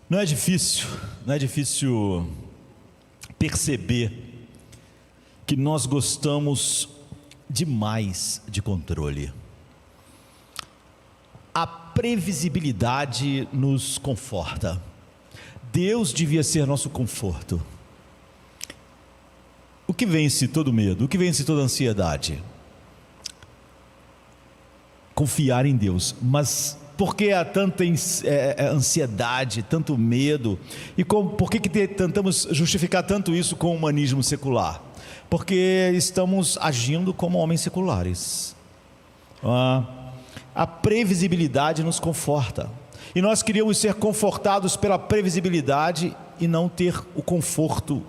Não é difícil perceber que nós gostamos demais de controle. A previsibilidade nos conforta. Deus devia ser nosso conforto. O que vence todo medo? O que vence toda ansiedade? Confiar em Deus. Mas por que há tanta ansiedade, tanto medo? E por que tentamos justificar tanto isso com o humanismo secular? Porque estamos agindo como homens seculares. A previsibilidade nos conforta. E nós queríamos ser confortados pela previsibilidade e não ter o conforto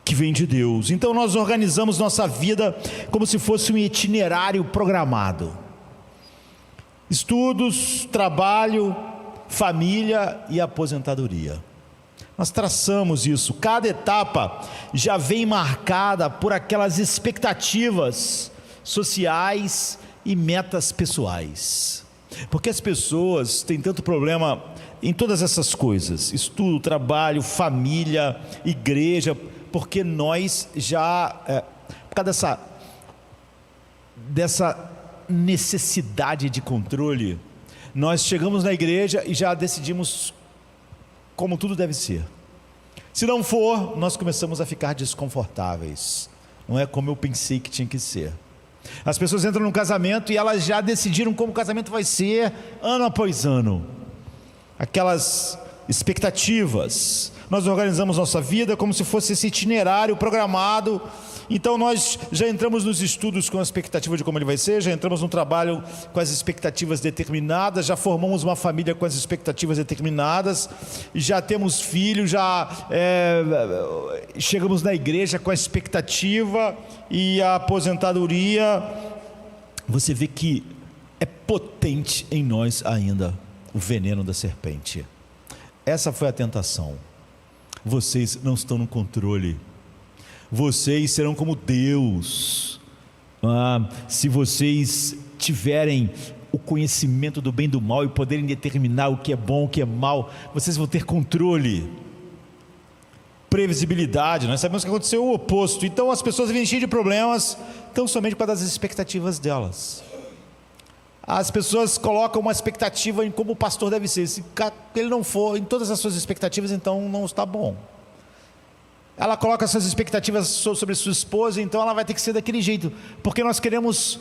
que vem de Deus. Então nós organizamos nossa vida como se fosse um itinerário programado. Estudos, trabalho, família e aposentadoria. Nós traçamos isso. Cada etapa já vem marcada por aquelas expectativas sociais e metas pessoais. Porque as pessoas têm tanto problema em todas essas coisas: estudo, trabalho, família, igreja, porque nós já, por causa dessa necessidade de controle, nós chegamos na igreja e já decidimos como tudo deve ser. Se não for, nós começamos a ficar desconfortáveis. Não é como eu pensei que tinha que ser. As pessoas entram num casamento e elas já decidiram como o casamento vai ser ano após ano. Aquelas expectativas. Nós organizamos nossa vida como se fosse esse itinerário programado. Então nós já entramos nos estudos com a expectativa de como ele vai ser, já entramos no trabalho com as expectativas determinadas, já formamos uma família com as expectativas determinadas, já temos filhos, já chegamos na igreja com a expectativa e a aposentadoria. Você vê que é potente em nós ainda o veneno da serpente. Essa foi a tentação. Vocês não estão no controle. Vocês serão como Deus. Se vocês tiverem o conhecimento do bem e do mal e poderem determinar o que é bom, o que é mal, vocês vão ter controle. Previsibilidade. Nós sabemos que aconteceu o oposto. Então as pessoas vêm cheias de problemas, tão somente por causa das expectativas delas. As pessoas colocam uma expectativa em como o pastor deve ser. Se ele não for em todas as suas expectativas, então não está bom. Ela coloca suas expectativas sobre sua esposa, então ela vai ter que ser daquele jeito, porque nós queremos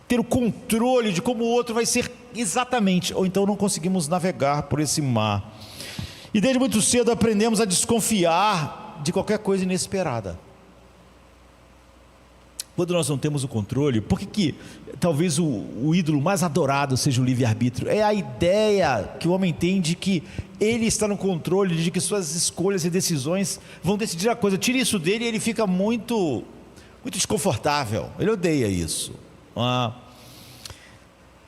ter o controle de como o outro vai ser exatamente, ou então não conseguimos navegar por esse mar. E desde muito cedo aprendemos a desconfiar de qualquer coisa inesperada. Quando nós não temos o controle, por que talvez o ídolo mais adorado seja o livre-arbítrio? É a ideia que o homem tem de que ele está no controle, de que suas escolhas e decisões vão decidir a coisa. Tire isso dele e ele fica muito desconfortável. Ele odeia isso.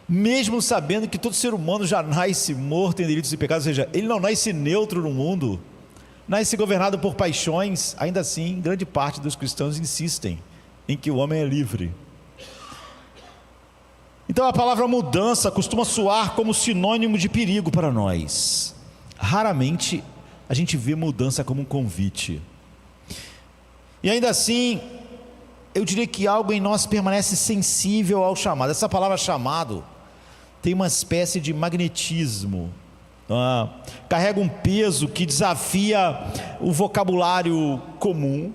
Mesmo sabendo que todo ser humano já nasce morto em delitos e pecados, ou seja, ele não nasce neutro no mundo, nasce governado por paixões. Ainda assim, grande parte dos cristãos insistem em que o homem é livre. Então a palavra mudança costuma soar como sinônimo de perigo para nós. Raramente a gente vê mudança como um convite. E ainda assim, eu diria que algo em nós permanece sensível ao chamado. Essa palavra chamado tem uma espécie de magnetismo. Carrega um peso que desafia o vocabulário comum,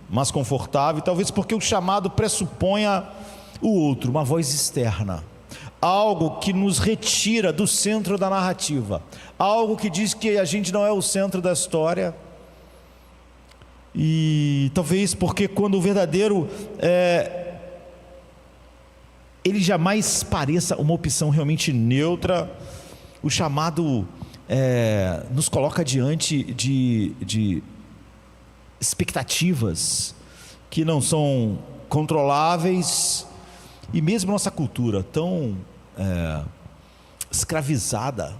mas confortável, talvez porque o chamado pressuponha o outro, uma voz externa, algo que nos retira do centro da narrativa, algo que diz que a gente não é o centro da história. E talvez porque quando o verdadeiro ele jamais pareça uma opção realmente neutra, o chamado nos coloca diante de expectativas que não são controláveis. E mesmo nossa cultura tão escravizada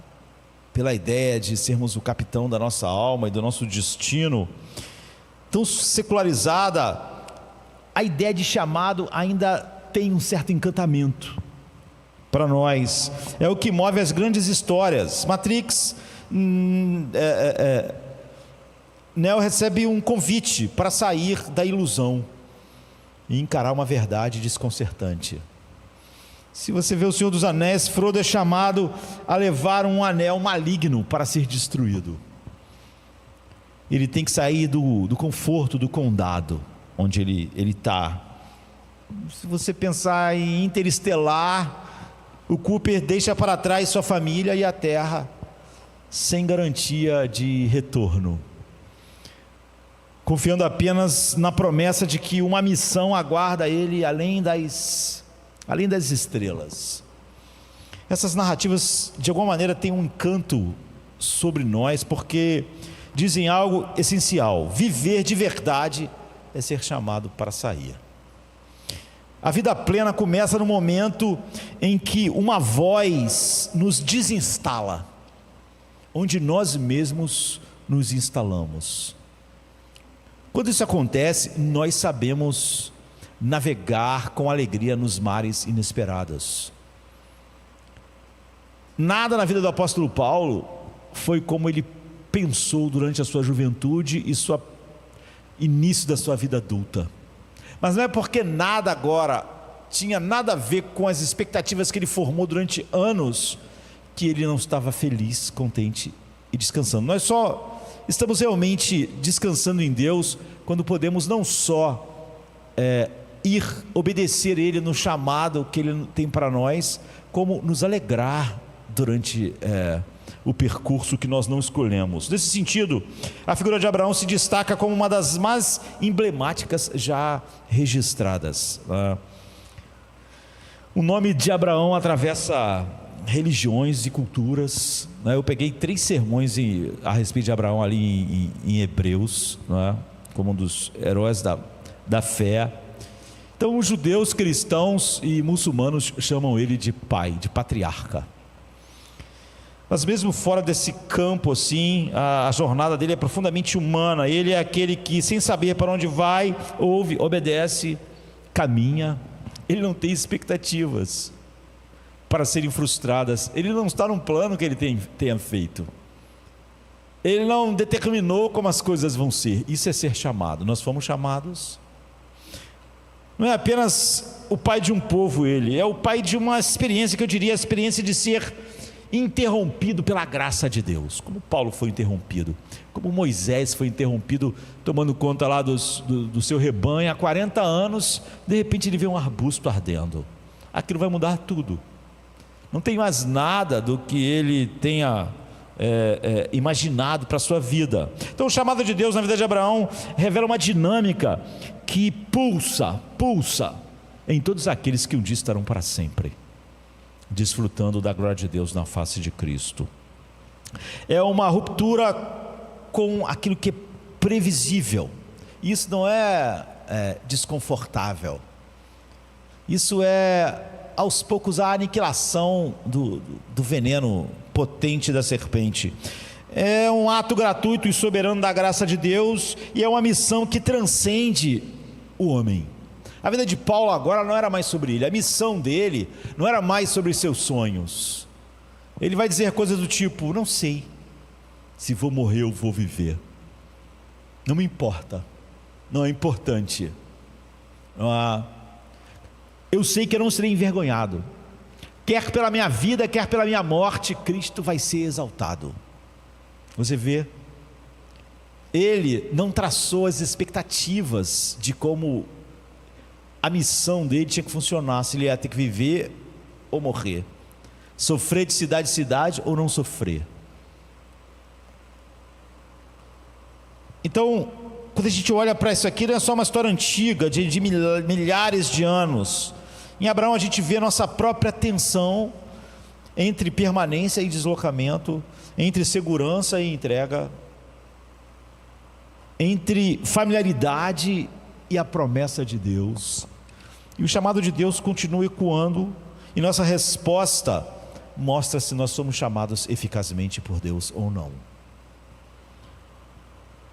pela ideia de sermos o capitão da nossa alma e do nosso destino, tão secularizada, a ideia de chamado ainda tem um certo encantamento. para nós. É o que move as grandes histórias. Matrix, Neo recebe um convite para sair da ilusão e encarar uma verdade desconcertante. Se você vê o Senhor dos Anéis, Frodo é chamado a levar um anel maligno para ser destruído. Ele tem que sair do conforto do condado onde ele está. Se você pensar em Interestelar, o Cooper deixa para trás sua família e a Terra sem garantia de retorno, confiando apenas na promessa de que uma missão aguarda ele além das estrelas. Essas narrativas de alguma maneira têm um encanto sobre nós, porque dizem algo essencial: viver de verdade é ser chamado para sair. A vida plena começa no momento em que uma voz nos desinstala, onde nós mesmos nos instalamos. Quando isso acontece, nós sabemos navegar com alegria nos mares inesperados. Nada na vida do apóstolo Paulo foi como ele pensou durante a sua juventude e início da sua vida adulta. Mas não é porque nada agora tinha nada a ver com as expectativas que ele formou durante anos que ele não estava feliz, contente e descansando. Nós só estamos realmente descansando em Deus quando podemos não só obedecer Ele no chamado que Ele tem para nós, como nos alegrar durante o percurso que nós não escolhemos. Nesse sentido, a figura de Abraão se destaca como uma das mais emblemáticas já registradas. O nome de Abraão atravessa religiões e culturas. Eu peguei 3 sermões a respeito de Abraão ali em Hebreus, como um dos heróis da fé. Então os judeus, cristãos e muçulmanos chamam ele de pai, de patriarca. Mas mesmo fora desse campo assim, a jornada dele é profundamente humana. Ele é aquele que, sem saber para onde vai, ouve, obedece, caminha. Ele não tem expectativas para serem frustradas. Ele não está num plano que ele tenha feito. Ele não determinou como as coisas vão ser. Isso é ser chamado. Nós fomos chamados. Não é apenas o pai de um povo, ele é o pai de uma experiência, que eu diria a experiência de ser interrompido pela graça de Deus, como Paulo foi interrompido, como Moisés foi interrompido tomando conta lá do seu rebanho há 40 anos, de repente ele vê um arbusto ardendo. Aquilo vai mudar tudo. Não tem mais nada do que ele tenha imaginado para a sua vida. Então o chamado de Deus na vida de Abraão revela uma dinâmica que pulsa em todos aqueles que um dia estarão para sempre desfrutando da glória de Deus na face de Cristo. É uma ruptura com aquilo que é previsível. Isso não é desconfortável. Isso é aos poucos a aniquilação do veneno potente da serpente. É um ato gratuito e soberano da graça de Deus, e é uma missão que transcende o homem. A vida de Paulo agora não era mais sobre ele, a missão dele não era mais sobre seus sonhos. Ele vai dizer coisas do tipo: não sei se vou morrer ou vou viver, não me importa, não é importante. Eu sei que eu não serei envergonhado, quer pela minha vida, quer pela minha morte, Cristo vai ser exaltado. Você vê, ele não traçou as expectativas de como a missão dele tinha que funcionar, se ele ia ter que viver ou morrer, sofrer de cidade em cidade ou não sofrer. Então, quando a gente olha para isso aqui, não é só uma história antiga de milhares de anos. Em Abraão a gente vê a nossa própria tensão entre permanência e deslocamento, entre segurança e entrega, entre familiaridade e a promessa de Deus. E o chamado de Deus continua ecoando, e nossa resposta mostra se nós somos chamados eficazmente por Deus ou não.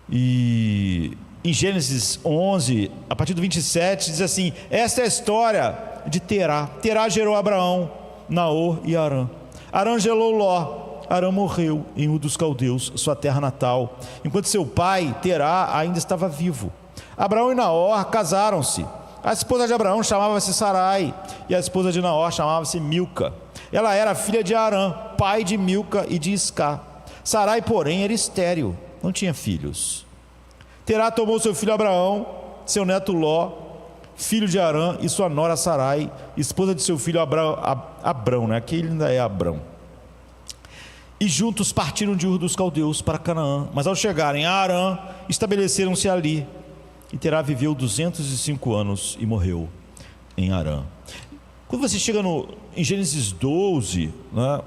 E em Gênesis 11, a partir do 27, diz assim: esta é a história de Terá. Terá gerou Abraão, Naor e Harã. Harã gelou Ló. Harã morreu em Ur dos Caldeus, sua terra natal, enquanto seu pai, Terá, ainda estava vivo. Abraão e Naor casaram-se. A esposa de Abraão chamava-se Sarai, e a esposa de Naor chamava-se Milca. Ela era filha de Harã, pai de Milca e de Iscá. Sarai, porém, era estéril, não tinha filhos. Terá tomou seu filho Abraão, seu neto Ló, filho de Harã, e sua nora Sarai, esposa de seu filho Abrão, né? Aqui ele ainda é Abrão. E juntos partiram de Ur dos Caldeus para Canaã, mas ao chegarem a Harã, estabeleceram-se ali. E Terá viveu 205 anos e morreu em Harã. Quando você chega em Gênesis 12, né,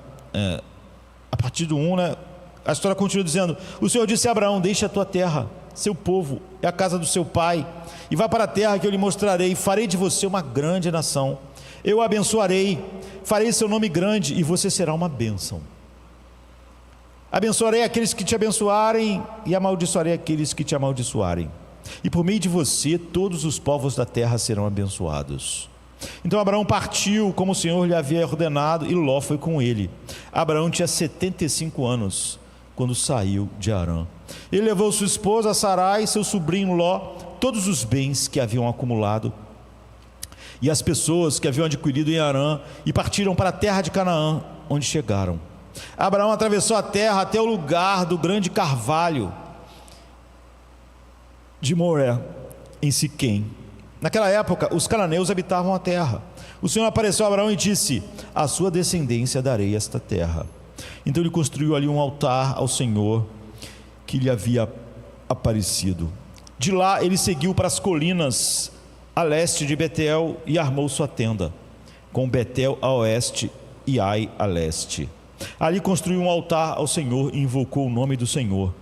a partir do 1, né, a história continua dizendo: o Senhor disse a Abraão: deixe a tua terra, seu povo e a casa do seu pai, e vá para a terra que eu lhe mostrarei. Farei de você uma grande nação. Eu o abençoarei, farei seu nome grande, e você será uma bênção. Abençoarei aqueles que te abençoarem, e amaldiçoarei aqueles que te amaldiçoarem. E por meio de você todos os povos da terra serão abençoados. Então Abraão partiu como o Senhor lhe havia ordenado, e Ló foi com ele. Abraão tinha 75 anos quando saiu de Harã. Ele levou sua esposa Sarai, seu sobrinho Ló, todos os bens que haviam acumulado e as pessoas que haviam adquirido em Harã, e partiram para a terra de Canaã, onde chegaram. Abraão atravessou a terra até o lugar do grande carvalho de Moré, em Siquém. Naquela época, os cananeus habitavam a terra. O Senhor apareceu a Abraão e disse: a sua descendência darei esta terra. Então ele construiu ali um altar ao Senhor que lhe havia aparecido. De lá ele seguiu para as colinas a leste de Betel e armou sua tenda, com Betel a oeste e Ai a leste. Ali construiu um altar ao Senhor e invocou o nome do Senhor.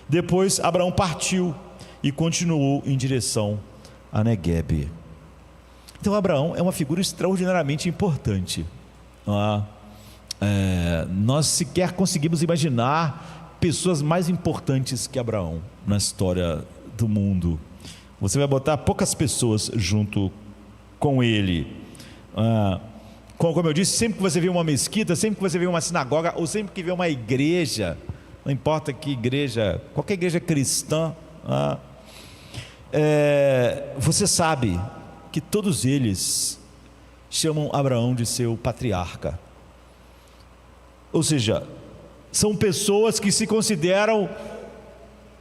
Depois Abraão partiu e continuou em direção a Neguebe. Então Abraão é uma figura extraordinariamente importante. Nós sequer conseguimos imaginar pessoas mais importantes que Abraão na história do mundo. Você vai botar poucas pessoas junto com ele. Como eu disse, sempre que você vê uma mesquita, sempre que você vê uma sinagoga, ou sempre que vê uma igreja, não importa que igreja, qualquer igreja cristã, você sabe que todos eles chamam Abraão de seu patriarca. Ou seja, são pessoas que se consideram,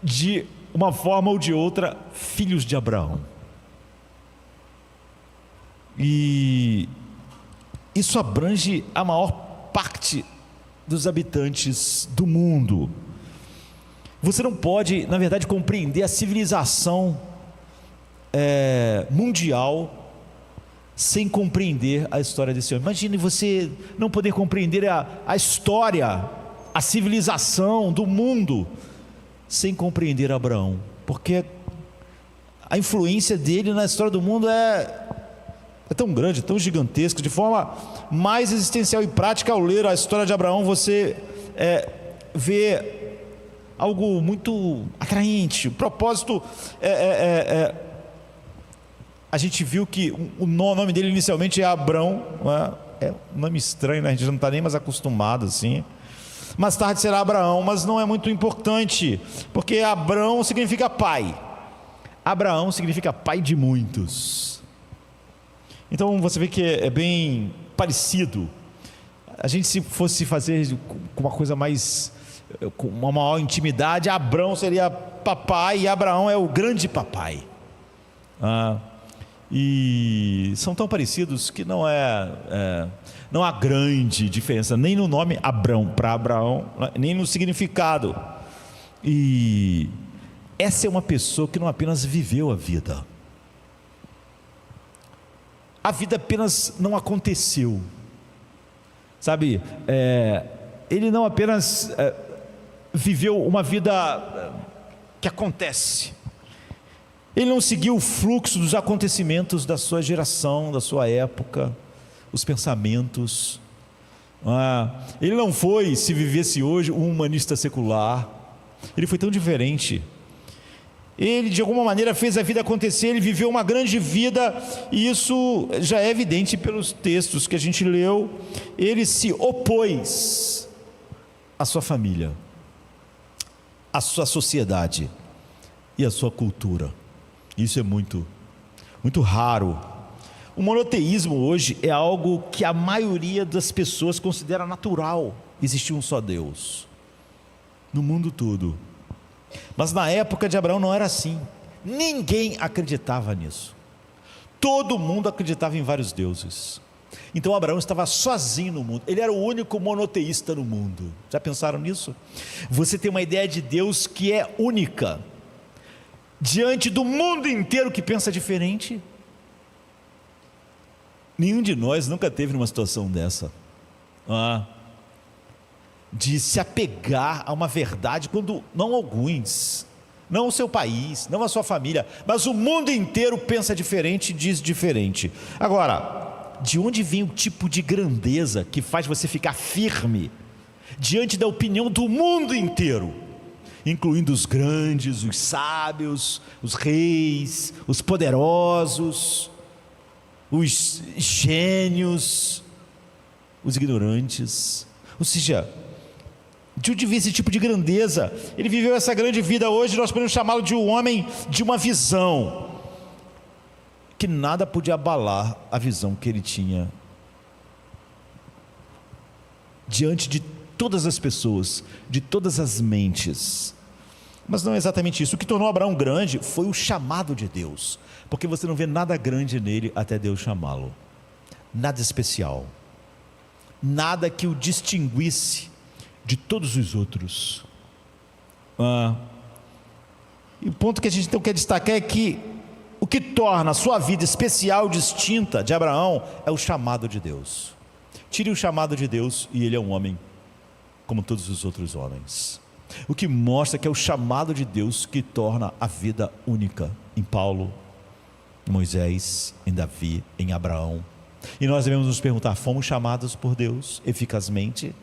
de uma forma ou de outra, filhos de Abraão. E isso abrange a maior parte dos habitantes do mundo. Você não pode, na verdade, compreender a civilização mundial sem compreender a história desse homem. Imagine você não poder compreender a história, a civilização do mundo sem compreender Abraão, porque a influência dele na história do mundo é tão grande, tão gigantesca. De forma mais existencial e prática, ao ler a história de Abraão, você vê algo muito atraente. O propósito a gente viu que o nome dele inicialmente é Abrão, é um nome estranho, né? A gente não está nem mais acostumado assim. Mais tarde será Abraão, mas não é muito importante, porque Abrão significa pai. Abraão significa pai de muitos. Então você vê que é bem parecido. A gente, se fosse fazer com uma coisa mais, com uma maior intimidade, Abrão seria papai e Abraão é o grande papai. E são tão parecidos que não há grande diferença, nem no nome Abrão para Abraão, nem no significado. E essa é uma pessoa que não apenas viveu a vida apenas não aconteceu, sabe? Ele não apenas viveu uma vida que acontece. Ele não seguiu o fluxo dos acontecimentos da sua geração, da sua época, os pensamentos. Ele não foi, se vivesse hoje, um humanista secular. Ele foi tão diferente. Ele de alguma maneira fez a vida acontecer, ele viveu uma grande vida, e isso já é evidente pelos textos que a gente leu. Ele se opôs à sua família, à sua sociedade e à sua cultura. Isso é muito raro. O monoteísmo hoje é algo que a maioria das pessoas considera natural. Existe um só Deus no mundo todo. Mas na época de Abraão não era assim. Ninguém acreditava nisso. Todo mundo acreditava em vários deuses. Então Abraão estava sozinho no mundo. Ele era o único monoteísta no mundo. Já pensaram nisso? Você tem uma ideia de Deus que é única, diante do mundo inteiro que pensa diferente. Nenhum de nós nunca teve numa situação dessa, de se apegar a uma verdade, quando não alguns, não o seu país, não a sua família, mas o mundo inteiro pensa diferente e diz diferente. Agora, de onde vem o tipo de grandeza que faz você ficar firme diante da opinião do mundo inteiro, incluindo os grandes, os sábios, os reis, os poderosos, os gênios, os ignorantes? Ou seja, de onde vem esse tipo de grandeza? Ele viveu essa grande vida. Hoje nós podemos chamá-lo de um homem de uma visão, que nada podia abalar a visão que ele tinha diante de todas as pessoas, de todas as mentes. Mas não é exatamente isso. O que tornou Abraão grande foi o chamado de Deus, porque você não vê nada grande nele até Deus chamá-lo. Nada especial, nada que o distinguisse de todos os outros. E o ponto que a gente então quer destacar é que o que torna a sua vida especial, distinta de Abraão, é o chamado de Deus. Tire o chamado de Deus e ele é um homem como todos os outros homens. O que mostra que é o chamado de Deus que torna a vida única em Paulo, em Moisés, em Davi, em Abraão. E nós devemos nos perguntar: fomos chamados por Deus eficazmente?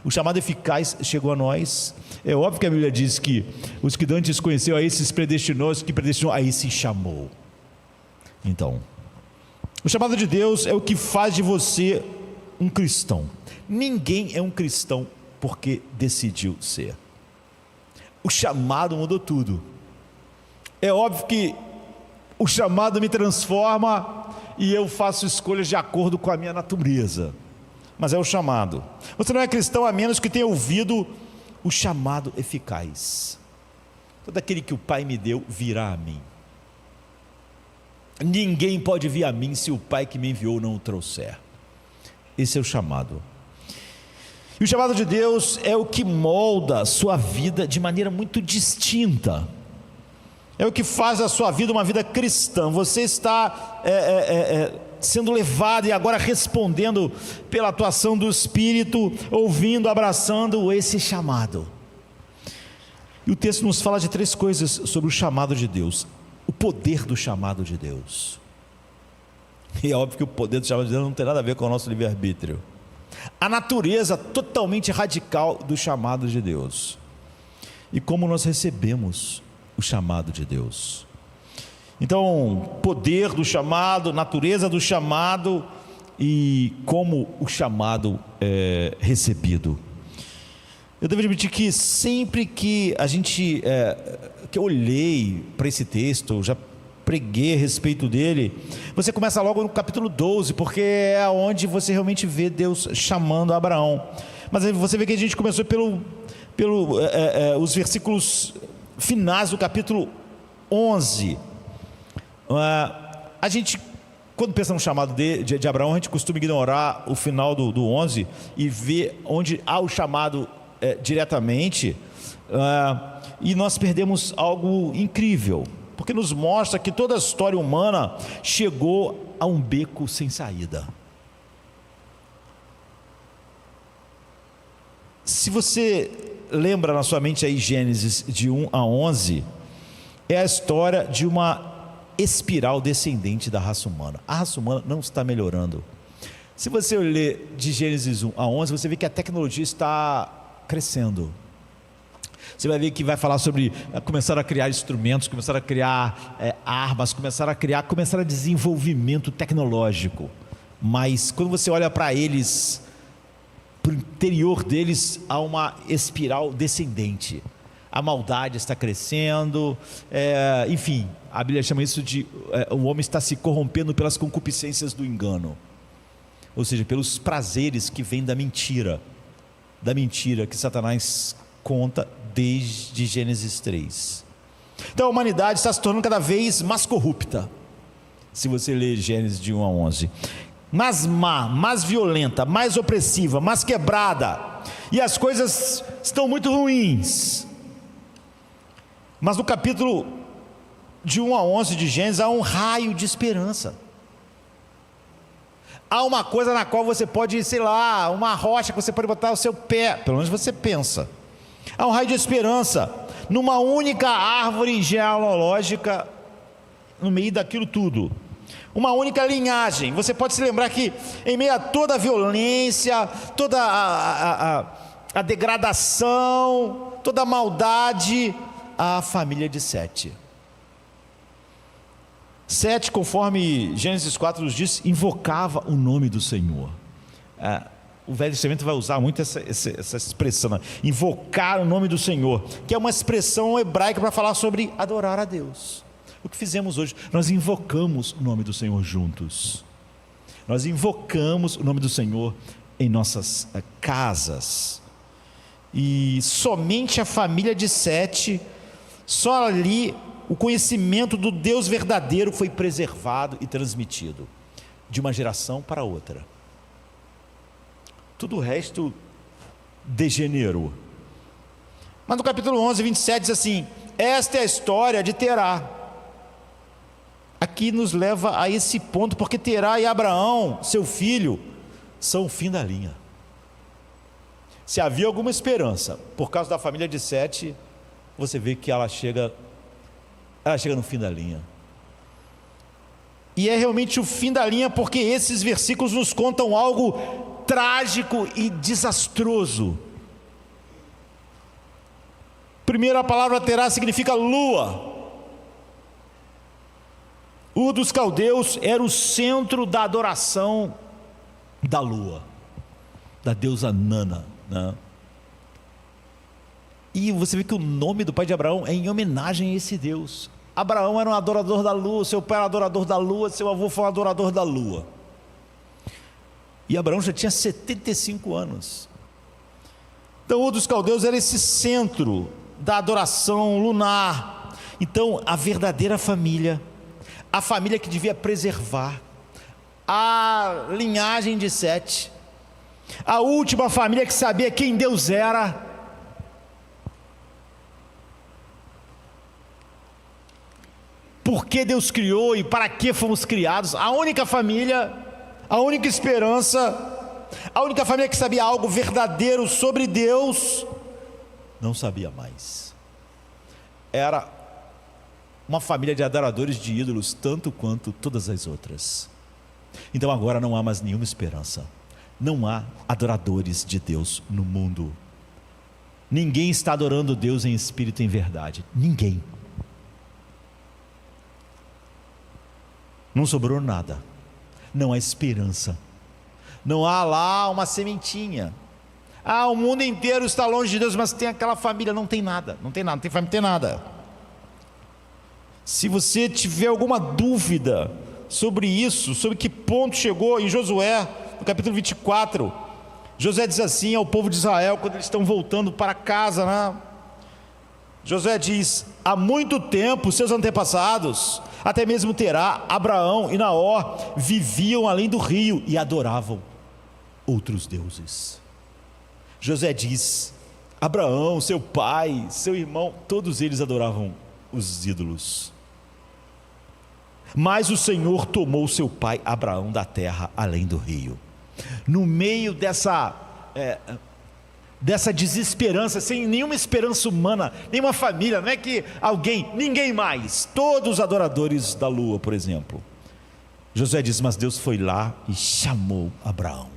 O chamado eficaz chegou a nós. É óbvio que a Bíblia diz que os que antes conheceu, a esses predestinou, os que predestinou, a esses chamou. Então, o chamado de Deus é o que faz de você um cristão. Ninguém é um cristão porque decidiu ser. O chamado mudou tudo. É óbvio que o chamado me transforma e eu faço escolhas de acordo com a minha natureza, mas é o chamado. Você não é cristão a menos que tenha ouvido o chamado eficaz. Todo aquele que o Pai me deu virá a mim. Ninguém pode vir a mim se o Pai que me enviou não o trouxer. Esse é o chamado. E o chamado de Deus é o que molda a sua vida de maneira muito distinta. É o que faz a sua vida uma vida cristã. Você está sendo levado e agora respondendo pela atuação do Espírito, ouvindo, abraçando esse chamado. E o texto nos fala de 3 coisas sobre o chamado de Deus. O poder do chamado de Deus. E é óbvio que o poder do chamado de Deus não tem nada a ver com o nosso livre-arbítrio. A natureza totalmente radical do chamado de Deus. E como nós recebemos o chamado de Deus. Então, poder do chamado, natureza do chamado e como o chamado é recebido. Eu devo admitir que sempre que que eu olhei para esse texto, já preguei a respeito dele, você começa logo no capítulo 12, porque é onde você realmente vê Deus chamando Abraão. Mas aí você vê que a gente começou os versículos finais do capítulo 11. A gente, quando pensa no chamado de Abraão, a gente costuma ignorar o final do 11 e ver onde há o chamado diretamente, e nós perdemos algo incrível, porque nos mostra que toda a história humana chegou a um beco sem saída. Se você lembra na sua mente aí Gênesis de 1 a 11, é a história de uma espiral descendente da raça humana. A raça humana não está melhorando. Se você ler de Gênesis 1 a 11, você vê que a tecnologia está crescendo. Você vai ver que vai falar sobre começar a criar instrumentos, começar a criar armas, começar a desenvolvimento tecnológico. Mas quando você olha para eles, para o interior deles, há uma espiral descendente. A maldade está crescendo, enfim, a Bíblia chama isso de o homem está se corrompendo pelas concupiscências do engano, ou seja, pelos prazeres que vêm da mentira que Satanás conta desde Gênesis 3. Então a humanidade está se tornando cada vez mais corrupta, se você ler Gênesis de 1 a 11, mais má, mais violenta, mais opressiva, mais quebrada, e as coisas estão muito ruins. Mas no capítulo de 1 a 11 de Gênesis há um raio de esperança. Há uma coisa na qual você pode, uma rocha que você pode botar o seu pé, pelo menos você pensa. Há um raio de esperança numa única árvore genealógica no meio daquilo tudo. Uma única linhagem. Você pode se lembrar que em meio a toda a violência, toda a degradação, toda a maldade, a família de Sete. Sete, conforme Gênesis 4 nos diz, invocava o nome do Senhor. O Velho Testamento vai usar muito essa expressão, invocar o nome do Senhor, que é uma expressão hebraica para falar sobre adorar a Deus. O que fizemos hoje? Nós invocamos o nome do Senhor juntos. Nós invocamos o nome do Senhor em nossas casas. E somente a família de Sete, só ali o conhecimento do Deus verdadeiro foi preservado e transmitido de uma geração para outra. Tudo o resto degenerou. Mas no capítulo 11, 27 diz assim: esta é a história de Terá. Aqui nos leva a esse ponto, porque Terá e Abraão, seu filho, são o fim da linha. Se havia alguma esperança por causa da família de Sete, você vê que ela chega no fim da linha. E é realmente o fim da linha, porque esses versículos nos contam algo trágico e desastroso. Primeiro, a palavra Terá significa lua. Ur dos caldeus era o centro da adoração da lua, da deusa Nana, né? E você vê que o nome do pai de Abraão é em homenagem a esse Deus. Abraão era um adorador da lua, seu pai era um adorador da lua, seu avô foi um adorador da lua. E Abraão já tinha 75 anos. Então Ur dos caldeus era esse centro da adoração lunar. Então a verdadeira família, a família que devia preservar a linhagem de Sete, a última família que sabia quem Deus era, por que Deus criou e para que fomos criados, a única família, a única esperança, a única família que sabia algo verdadeiro sobre Deus, não sabia mais. Era uma família de adoradores de ídolos, tanto quanto todas as outras. Então agora não há mais nenhuma esperança. Não há adoradores de Deus no mundo. Ninguém está adorando Deus em espírito e em verdade. Ninguém. Não sobrou nada. Não há esperança. Não há lá uma sementinha. O mundo inteiro está longe de Deus, mas tem aquela família. Não tem nada. Não tem nada. Não tem família, não tem nada. Se você tiver alguma dúvida sobre isso, sobre que ponto chegou, em Josué, no capítulo 24, Josué diz assim ao povo de Israel, quando eles estão voltando para casa, né? Josué diz: há muito tempo seus antepassados, até mesmo Terá, Abraão e Naor, viviam além do rio e adoravam outros deuses. Josué diz: Abraão, seu pai, seu irmão, todos eles adoravam os ídolos. Mas o Senhor tomou seu pai Abraão da terra além do rio. No meio dessa desesperança, sem nenhuma esperança humana, nenhuma família, não é que ninguém mais, todos os adoradores da lua, por exemplo. Josué diz: mas Deus foi lá e chamou Abraão.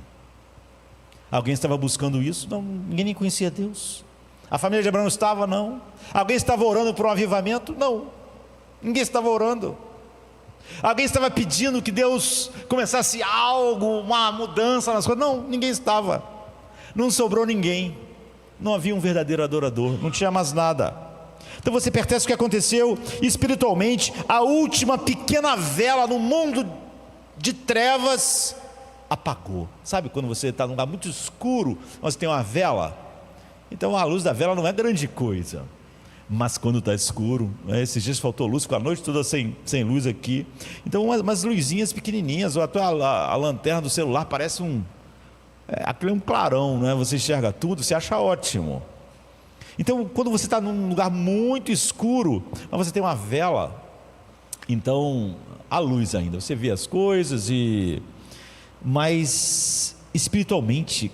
Alguém estava buscando isso? Não, ninguém nem conhecia Deus. A família de Abraão estava? Não. Alguém estava orando por um avivamento? Não. Ninguém estava orando. Alguém estava pedindo que Deus começasse algo, uma mudança nas coisas? Não, ninguém estava. Não sobrou ninguém. Não havia um verdadeiro adorador, não tinha mais nada. Então você percebe o que aconteceu espiritualmente. A última pequena vela no mundo de trevas apagou. Sabe quando você está num lugar muito escuro, mas tem uma vela? Então a luz da vela não é grande coisa. Mas quando está escuro, esses dias faltou luz, com a noite toda sem luz aqui. Então umas luzinhas pequenininhas, ou até a lanterna do celular parece aquele é um clarão, né? Você enxerga tudo, você acha ótimo. Então quando você está num lugar muito escuro, mas você tem uma vela, então há luz ainda, você vê as coisas, mas espiritualmente,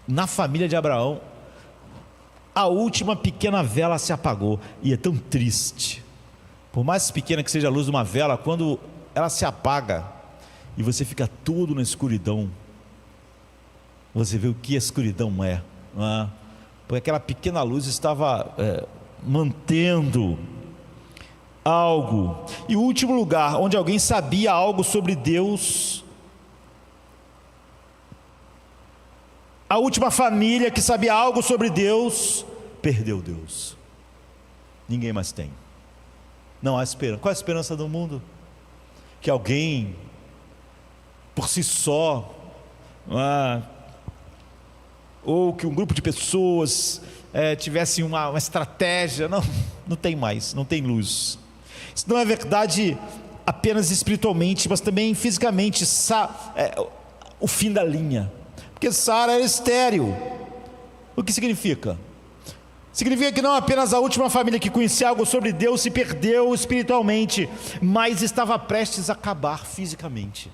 na família de Abraão, a última pequena vela se apagou, e é tão triste. Por mais pequena que seja a luz de uma vela, quando ela se apaga e você fica todo na escuridão, você vê o que a escuridão é, não é? Porque aquela pequena luz estava mantendo algo. E o último lugar onde alguém sabia algo sobre Deus, a última família que sabia algo sobre Deus, perdeu Deus. Ninguém mais tem. Não há esperança. Qual é a esperança do mundo? Que alguém, por si só, ou que um grupo de pessoas tivesse uma estratégia. Não tem mais, não tem luz. Isso não é verdade apenas espiritualmente, mas também fisicamente. O fim da linha. Porque Sara era estéril. O que significa? Significa que não apenas a última família que conhecia algo sobre Deus se perdeu espiritualmente, mas estava prestes a acabar fisicamente.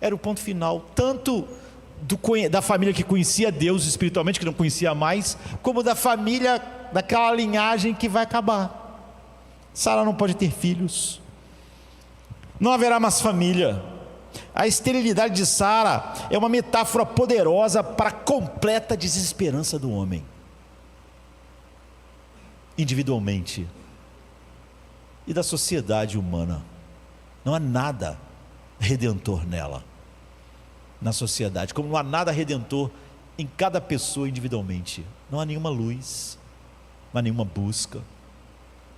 Era o ponto final, tanto da família que conhecia Deus espiritualmente, que não conhecia mais, como da família, daquela linhagem que vai acabar. Sara não pode ter filhos, não haverá mais família. A esterilidade de Sara é uma metáfora poderosa para a completa desesperança do homem, individualmente, e da sociedade humana. Não há nada redentor nela, na sociedade, como não há nada redentor em cada pessoa individualmente. Não há nenhuma luz, não há nenhuma busca,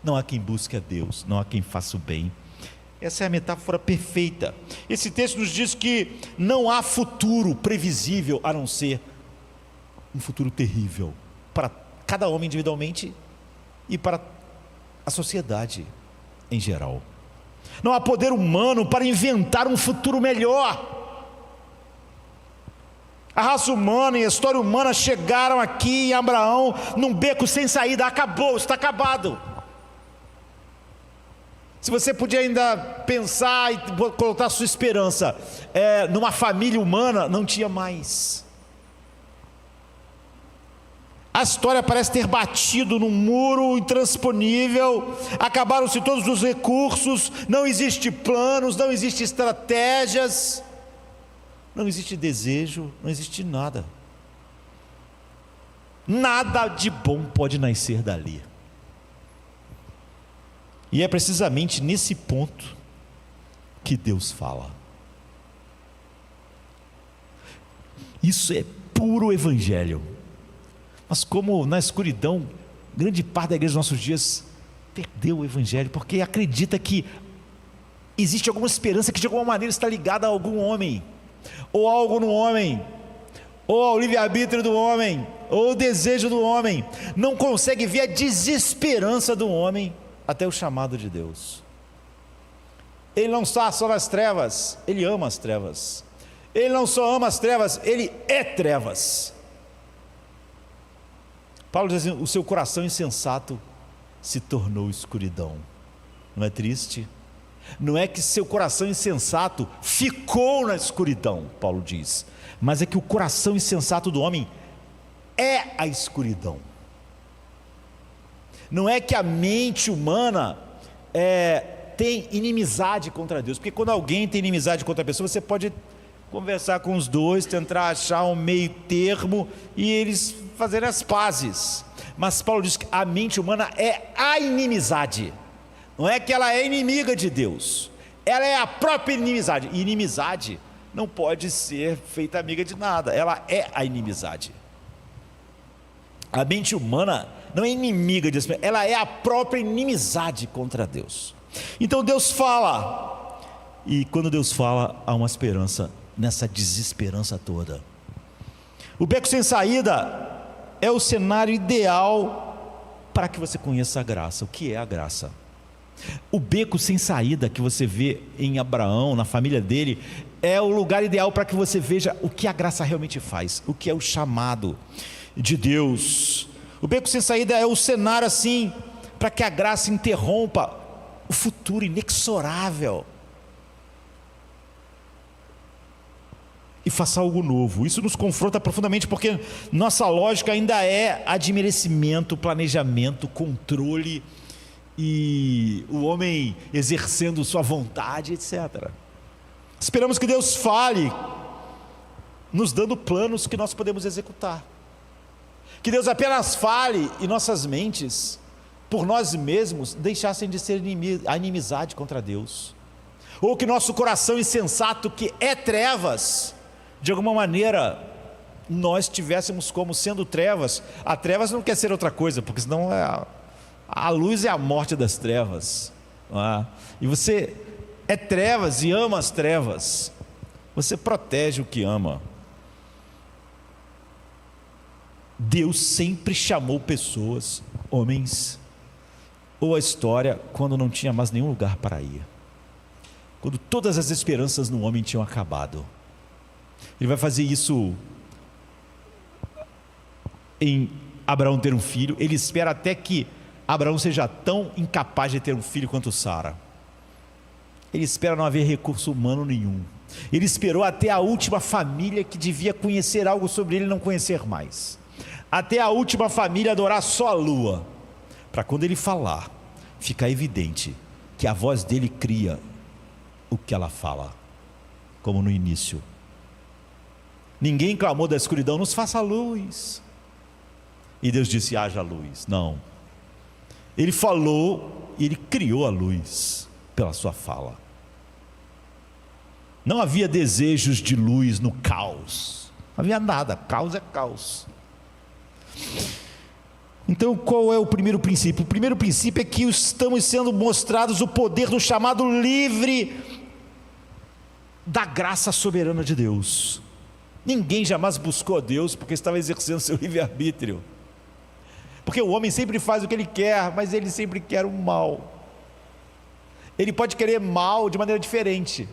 não há quem busque a Deus, não há quem faça o bem. Essa é a metáfora perfeita. Esse texto nos diz que não há futuro previsível a não ser um futuro terrível para cada homem individualmente e para a sociedade em geral. Não há poder humano para inventar um futuro melhor. A raça humana e a história humana chegaram aqui em Abraão num beco sem saída. Acabou, está acabado. Se você podia ainda pensar e colocar sua esperança numa família humana, não tinha mais. A história parece ter batido num muro intransponível. Acabaram-se todos os recursos. Não existe planos, não existe estratégias, não existe desejo, não existe nada. Nada de bom pode nascer dali. E é precisamente nesse ponto que Deus fala. Isso é puro evangelho. Mas como na escuridão, grande parte da igreja dos nossos dias perdeu o evangelho, porque acredita que existe alguma esperança que de alguma maneira está ligada a algum homem, ou algo no homem, ou ao livre-arbítrio do homem, ou o desejo do homem. Não consegue ver a desesperança do homem até o chamado de Deus. Ele não está só nas trevas, ele ama as trevas. Ele não só ama as trevas, ele é trevas. Paulo diz assim: o seu coração insensato se tornou escuridão. Não é triste? Não é que seu coração insensato ficou na escuridão, Paulo diz, mas é que o coração insensato do homem é a escuridão. Não é que a mente humana tem inimizade contra Deus, porque quando alguém tem inimizade contra a pessoa, você pode conversar com os dois, tentar achar um meio termo e eles fazerem as pazes. Mas Paulo diz que a mente humana é a inimizade. Não é que ela é inimiga de Deus, ela é a própria inimizade. E inimizade não pode ser feita amiga de nada, ela é a inimizade. A mente humana não é inimiga de Deus, ela é a própria inimizade contra Deus. Então Deus fala, e quando Deus fala, há uma esperança nessa desesperança toda. O beco sem saída é o cenário ideal para que você conheça a graça. O que é a graça? O beco sem saída que você vê em Abraão, na família dele, é o lugar ideal para que você veja o que a graça realmente faz, o que é o chamado de Deus. O beco sem saída é o cenário assim, para que a graça interrompa o futuro inexorável e faça algo novo. Isso nos confronta profundamente, porque nossa lógica ainda é a de merecimento, planejamento, controle, e o homem exercendo sua vontade, etc. Esperamos que Deus fale, nos dando planos que nós podemos executar. Que Deus apenas fale e nossas mentes, por nós mesmos, deixassem de ser a inimizade contra Deus. Ou que nosso coração insensato, que é trevas, de alguma maneira, nós tivéssemos como sendo trevas. A trevas não quer ser outra coisa, porque senão a luz é a morte das trevas. E você é trevas e ama as trevas. Você protege o que ama. Deus sempre chamou pessoas, homens, ou a história, quando não tinha mais nenhum lugar para ir. Quando todas as esperanças no homem tinham acabado. Ele vai fazer isso em Abraão ter um filho. Ele espera até que Abraão seja tão incapaz de ter um filho quanto Sara. Ele espera não haver recurso humano nenhum. Ele esperou até a última família que devia conhecer algo sobre ele não conhecer mais. Até a última família adorar só a lua. Para quando ele falar, ficar evidente que a voz dele cria o que ela fala. Como no início. Ninguém clamou da escuridão, nos faça luz. E Deus disse, haja luz. Não. Ele falou e ele criou a luz pela sua fala. Não havia desejos de luz no caos. Não havia nada, caos é caos. Então qual é o primeiro princípio? O primeiro princípio é que estamos sendo mostrados o poder do chamado livre da graça soberana de Deus. Ninguém jamais buscou a Deus porque estava exercendo seu livre-arbítrio. Porque o homem sempre faz o que ele quer, mas ele sempre quer o mal. Ele pode querer mal de maneira diferente.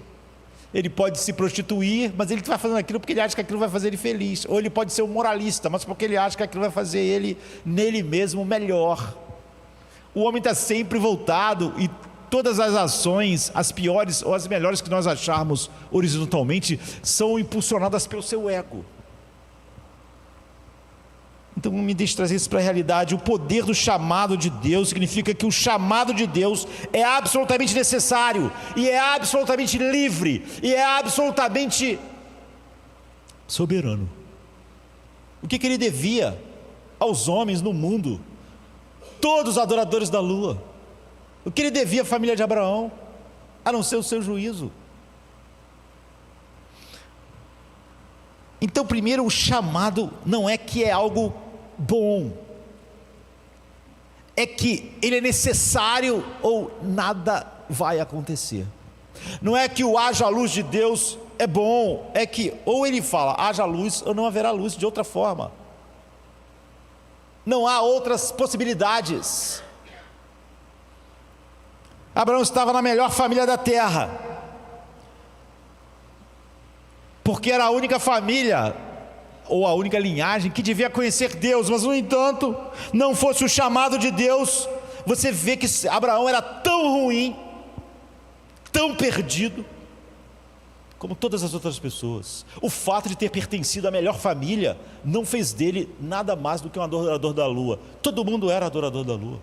Ele pode se prostituir, mas ele está fazendo aquilo porque ele acha que aquilo vai fazer ele feliz. Ou ele pode ser um moralista, mas porque ele acha que aquilo vai fazer ele, nele mesmo, melhor. O homem está sempre voltado, e todas as ações, as piores ou as melhores que nós acharmos horizontalmente, são impulsionadas pelo seu ego. Então me deixe trazer isso para a realidade. O poder do chamado de Deus significa que o chamado de Deus é absolutamente necessário, e é absolutamente livre, e é absolutamente soberano. O que ele devia aos homens no mundo? Todos os adoradores da lua. O que ele devia à família de Abraão? A não ser o seu juízo. Então primeiro, o chamado não é que é algo bom, é que ele é necessário ou nada vai acontecer. Não é que o haja luz de Deus é bom, é que ou ele fala haja luz ou não haverá luz de outra forma. Não há outras possibilidades. Abraão estava na melhor família da terra, porque era a única família ou a única linhagem que devia conhecer Deus. Mas no entanto, não fosse o chamado de Deus, você vê que Abraão era tão ruim, tão perdido, como todas as outras pessoas. O fato de ter pertencido à melhor família não fez dele nada mais do que um adorador da lua. Todo mundo era adorador da lua.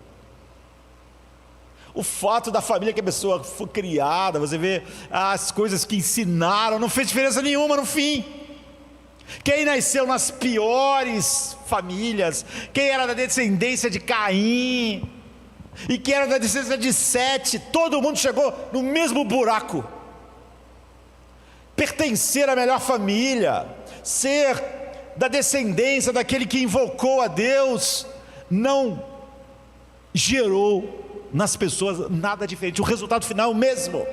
O fato da família que a pessoa foi criada, você vê as coisas que ensinaram, não fez diferença nenhuma no fim. Quem nasceu nas piores famílias, quem era da descendência de Caim, e quem era da descendência de Sete, todo mundo chegou no mesmo buraco. Pertencer à melhor família, ser da descendência daquele que invocou a Deus, não gerou nas pessoas nada diferente. O resultado final é o mesmo.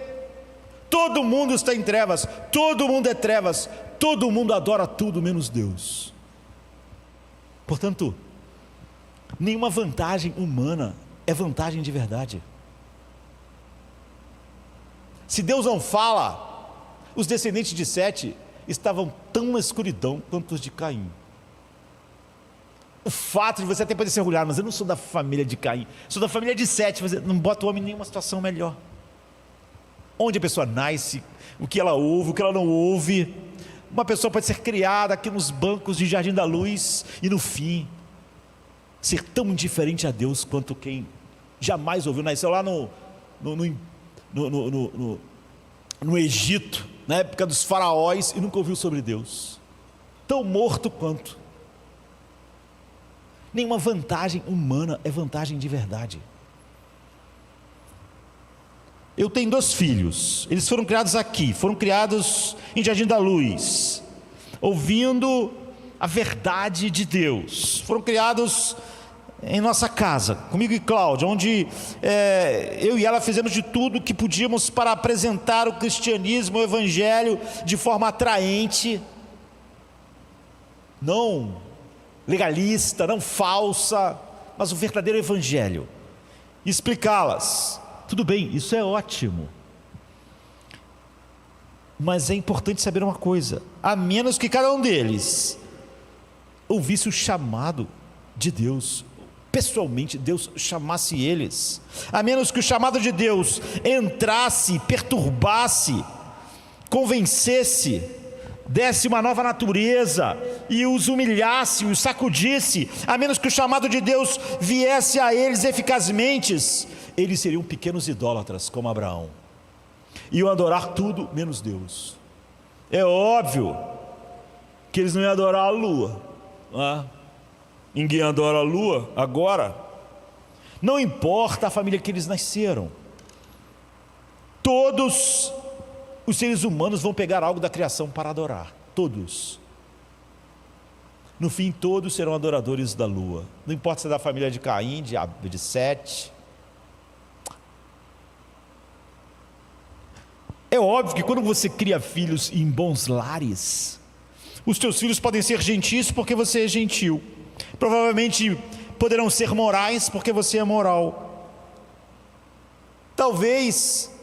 Todo mundo está em trevas, todo mundo é trevas, todo mundo adora tudo menos Deus. Portanto, nenhuma vantagem humana é vantagem de verdade. Se Deus não fala, os descendentes de Sete estavam tão na escuridão quanto os de Caim. O fato de você até poder se orgulhar, mas eu não sou da família de Caim, sou da família de Sete, você não bota o homem em nenhuma situação melhor. Onde a pessoa nasce, o que ela ouve, o que ela não ouve. Uma pessoa pode ser criada aqui nos bancos de Jardim da Luz e no fim ser tão indiferente a Deus quanto quem jamais ouviu. Nasceu lá no Egito, na época dos faraós, e nunca ouviu sobre Deus. Tão morto quanto. Nenhuma vantagem humana é vantagem de verdade. Eu tenho 2 filhos, eles foram criados aqui, foram criados em Jardim da Luz, ouvindo a verdade de Deus. Foram criados em nossa casa, comigo e Cláudia, onde eu e ela fizemos de tudo o que podíamos para apresentar o cristianismo, o evangelho de forma atraente, não legalista, não falsa, mas o verdadeiro evangelho, e explicá-las. Tudo bem, isso é ótimo, mas é importante saber uma coisa: a menos que cada um deles ouvisse o chamado de Deus, pessoalmente Deus chamasse eles, a menos que o chamado de Deus entrasse, perturbasse, convencesse, desse uma nova natureza e os humilhasse, os sacudisse, a menos que o chamado de Deus viesse a eles eficazmente, eles seriam pequenos idólatras como Abraão, iam adorar tudo menos Deus. É óbvio que eles não iam adorar a lua, não é? Ninguém adora a lua agora. Não importa a família que eles nasceram, todos os seres humanos vão pegar algo da criação para adorar, todos. No fim, todos serão adoradores da lua. Não importa se é da família de Caim, de Sete. É óbvio que quando você cria filhos em bons lares, os teus filhos podem ser gentis porque você é gentil, provavelmente poderão ser morais porque você é moral, talvez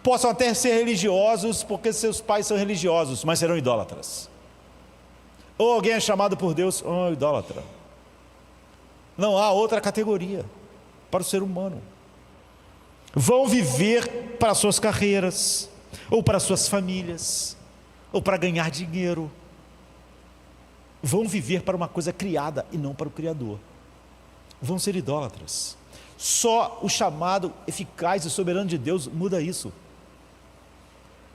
possam até ser religiosos porque seus pais são religiosos, mas serão idólatras. Ou alguém é chamado por Deus, idólatra. Não há outra categoria para o ser humano. Vão viver para suas carreiras, ou para suas famílias, ou para ganhar dinheiro. Vão viver para uma coisa criada e não para o Criador. Vão ser idólatras. Só o chamado eficaz e soberano de Deus muda isso.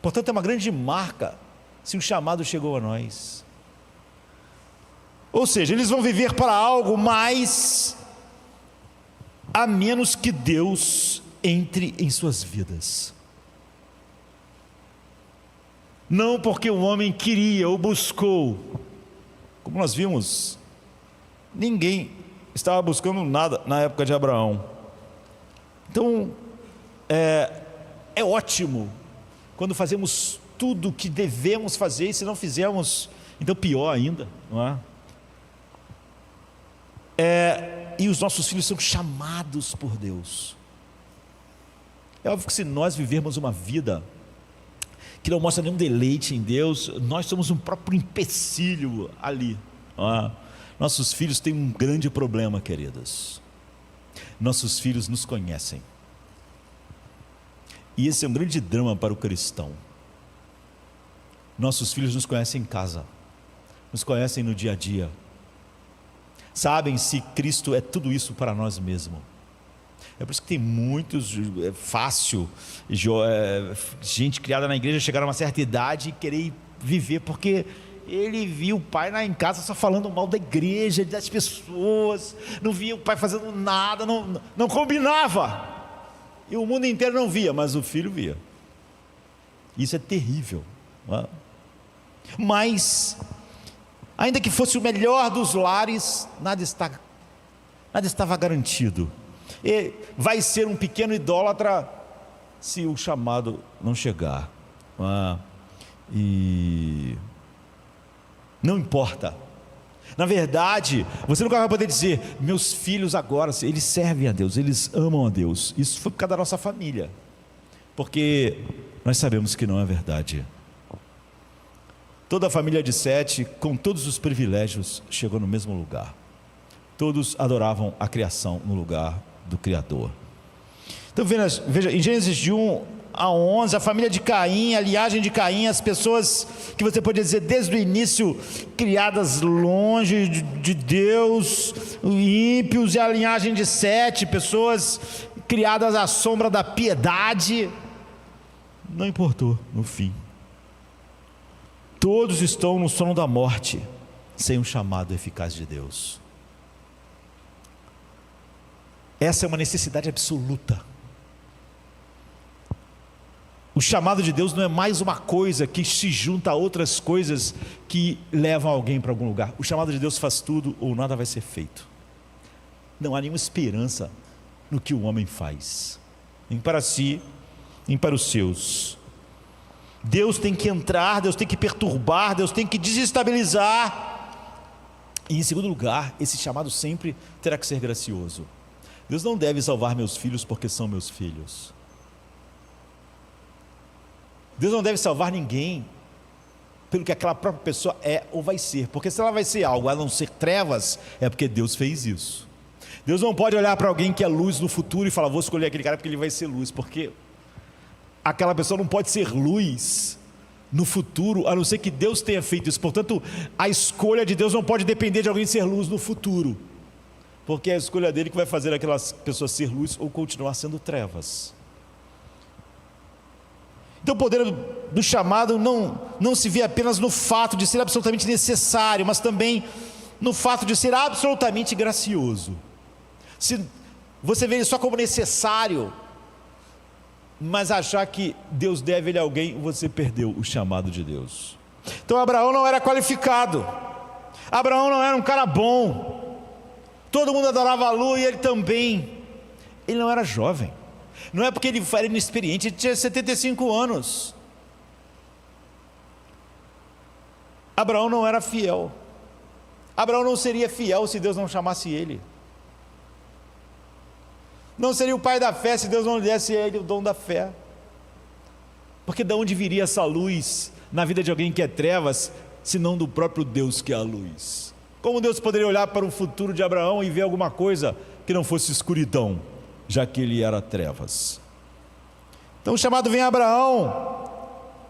Portanto, é uma grande marca se o chamado chegou a nós. Ou seja, eles vão viver para algo mais, a menos que Deus entre em suas vidas. Não porque o homem queria ou buscou, como nós vimos, ninguém estava buscando nada na época de Abraão. Então, é ótimo quando fazemos tudo o que devemos fazer, e se não fizermos, então pior ainda, não é? E os nossos filhos são chamados por Deus. É óbvio que se nós vivermos uma vida que não mostra nenhum deleite em Deus, nós somos um próprio empecilho ali, não é? Nossos filhos têm um grande problema, queridos. Nossos filhos nos conhecem, e esse é um grande drama para o cristão. Nossos filhos nos conhecem em casa, nos conhecem no dia a dia, sabem se Cristo é tudo isso para nós mesmos, É por isso que tem muitos, é fácil, gente criada na igreja chegar a uma certa idade e querer viver, porque ele via o pai lá em casa só falando mal da igreja, das pessoas, não via o pai fazendo nada, não combinava, e o mundo inteiro não via, mas o filho via. Isso é terrível, não é? Mas ainda que fosse o melhor dos lares, nada estava garantido. E vai ser um pequeno idólatra se o chamado não chegar, não é? E não importa. Na verdade, você nunca vai poder dizer: meus filhos agora, eles servem a Deus, eles amam a Deus. Isso foi por causa da nossa família, porque nós sabemos que não é verdade. Toda a família de Sete, com todos os privilégios, chegou no mesmo lugar. Todos adoravam a criação no lugar do Criador. Então veja, em Gênesis de 1 a 11, a família de Caim, a linhagem de Caim, as pessoas que você pode dizer desde o início criadas longe de Deus, ímpios, e a linhagem de Sete, pessoas criadas à sombra da piedade, não importou no fim. Todos estão no sono da morte, sem um chamado eficaz de Deus. Essa é uma necessidade absoluta. O chamado de Deus não é mais uma coisa que se junta a outras coisas que levam alguém para algum lugar. O chamado de Deus faz tudo ou nada vai ser feito. Não há nenhuma esperança no que o homem faz, nem para si, nem para os seus. Deus tem que entrar, Deus tem que perturbar, Deus tem que desestabilizar. E em segundo lugar, esse chamado sempre terá que ser gracioso. Deus não deve salvar meus filhos porque são meus filhos. Deus não deve salvar ninguém pelo que aquela própria pessoa é ou vai ser, porque se ela vai ser algo a não ser trevas, é porque Deus fez isso. Deus não pode olhar para alguém que é luz no futuro e falar: vou escolher aquele cara porque ele vai ser luz, porque aquela pessoa não pode ser luz no futuro, a não ser que Deus tenha feito isso. Portanto, a escolha de Deus não pode depender de alguém ser luz no futuro, porque é a escolha dele que vai fazer aquela pessoa ser luz ou continuar sendo trevas. Então o poder do chamado não se vê apenas no fato de ser absolutamente necessário, mas também no fato de ser absolutamente gracioso. Se você vê ele só como necessário, mas achar que Deus deve ele a alguém, você perdeu o chamado de Deus. Então Abraão não era qualificado, Abraão não era um cara bom, todo mundo adorava a lua e ele também. Ele não era jovem, não é porque ele era inexperiente, ele tinha 75 anos. Abraão não era fiel, Abraão não seria fiel se Deus não chamasse ele, não seria o pai da fé se Deus não lhe desse a ele o dom da fé. Porque de onde viria essa luz na vida de alguém que é trevas, se não do próprio Deus que é a luz? Como Deus poderia olhar para o futuro de Abraão e ver alguma coisa que não fosse escuridão, já que ele era trevas? Então o chamado vem a Abraão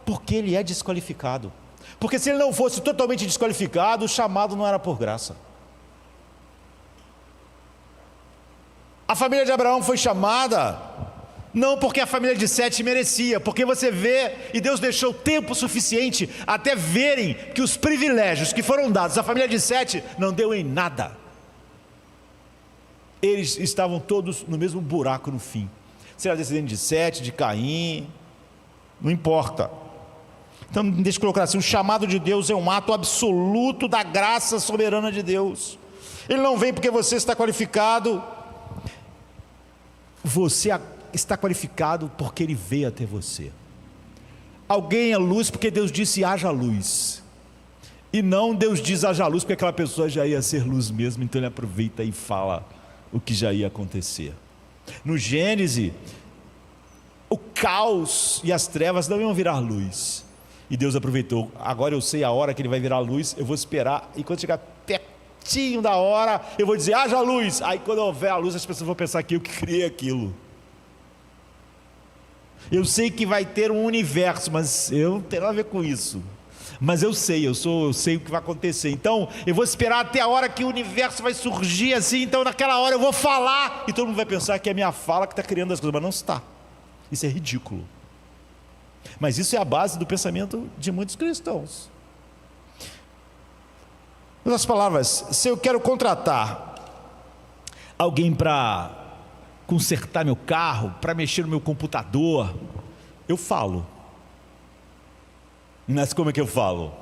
porque ele é desqualificado, porque se ele não fosse totalmente desqualificado, o chamado não era por graça. A família de Abraão foi chamada não porque a família de Sete merecia, porque você vê, e Deus deixou tempo suficiente até verem que os privilégios que foram dados à família de Sete não deu em nada. Eles estavam todos no mesmo buraco no fim. Se era descendente de Sete, de Caim, não importa. Então deixa eu colocar assim: o chamado de Deus é um ato absoluto da graça soberana de Deus. Ele não vem porque você está qualificado, você está qualificado porque Ele veio até você. Alguém é luz porque Deus disse haja luz, e não Deus diz haja luz porque aquela pessoa já ia ser luz mesmo, então Ele aproveita e fala o que já ia acontecer. No Gênesis, o caos e as trevas não iam virar luz, e Deus aproveitou: agora eu sei a hora que Ele vai virar luz, eu vou esperar, e quando chegar pertinho da hora, eu vou dizer haja luz. Aí quando houver a luz, as pessoas vão pensar que eu que criei aquilo. Eu sei que vai ter um universo, mas eu não tenho nada a ver com isso. Mas eu sei o que vai acontecer. Então eu vou esperar até a hora que o universo vai surgir assim. Então naquela hora eu vou falar, e todo mundo vai pensar que é a minha fala que está criando as coisas, mas não está. Isso é ridículo. Mas isso é a base do pensamento de muitos cristãos. Em outras palavras, se eu quero contratar alguém para consertar meu carro, para mexer no meu computador, eu falo. Mas como é que eu falo?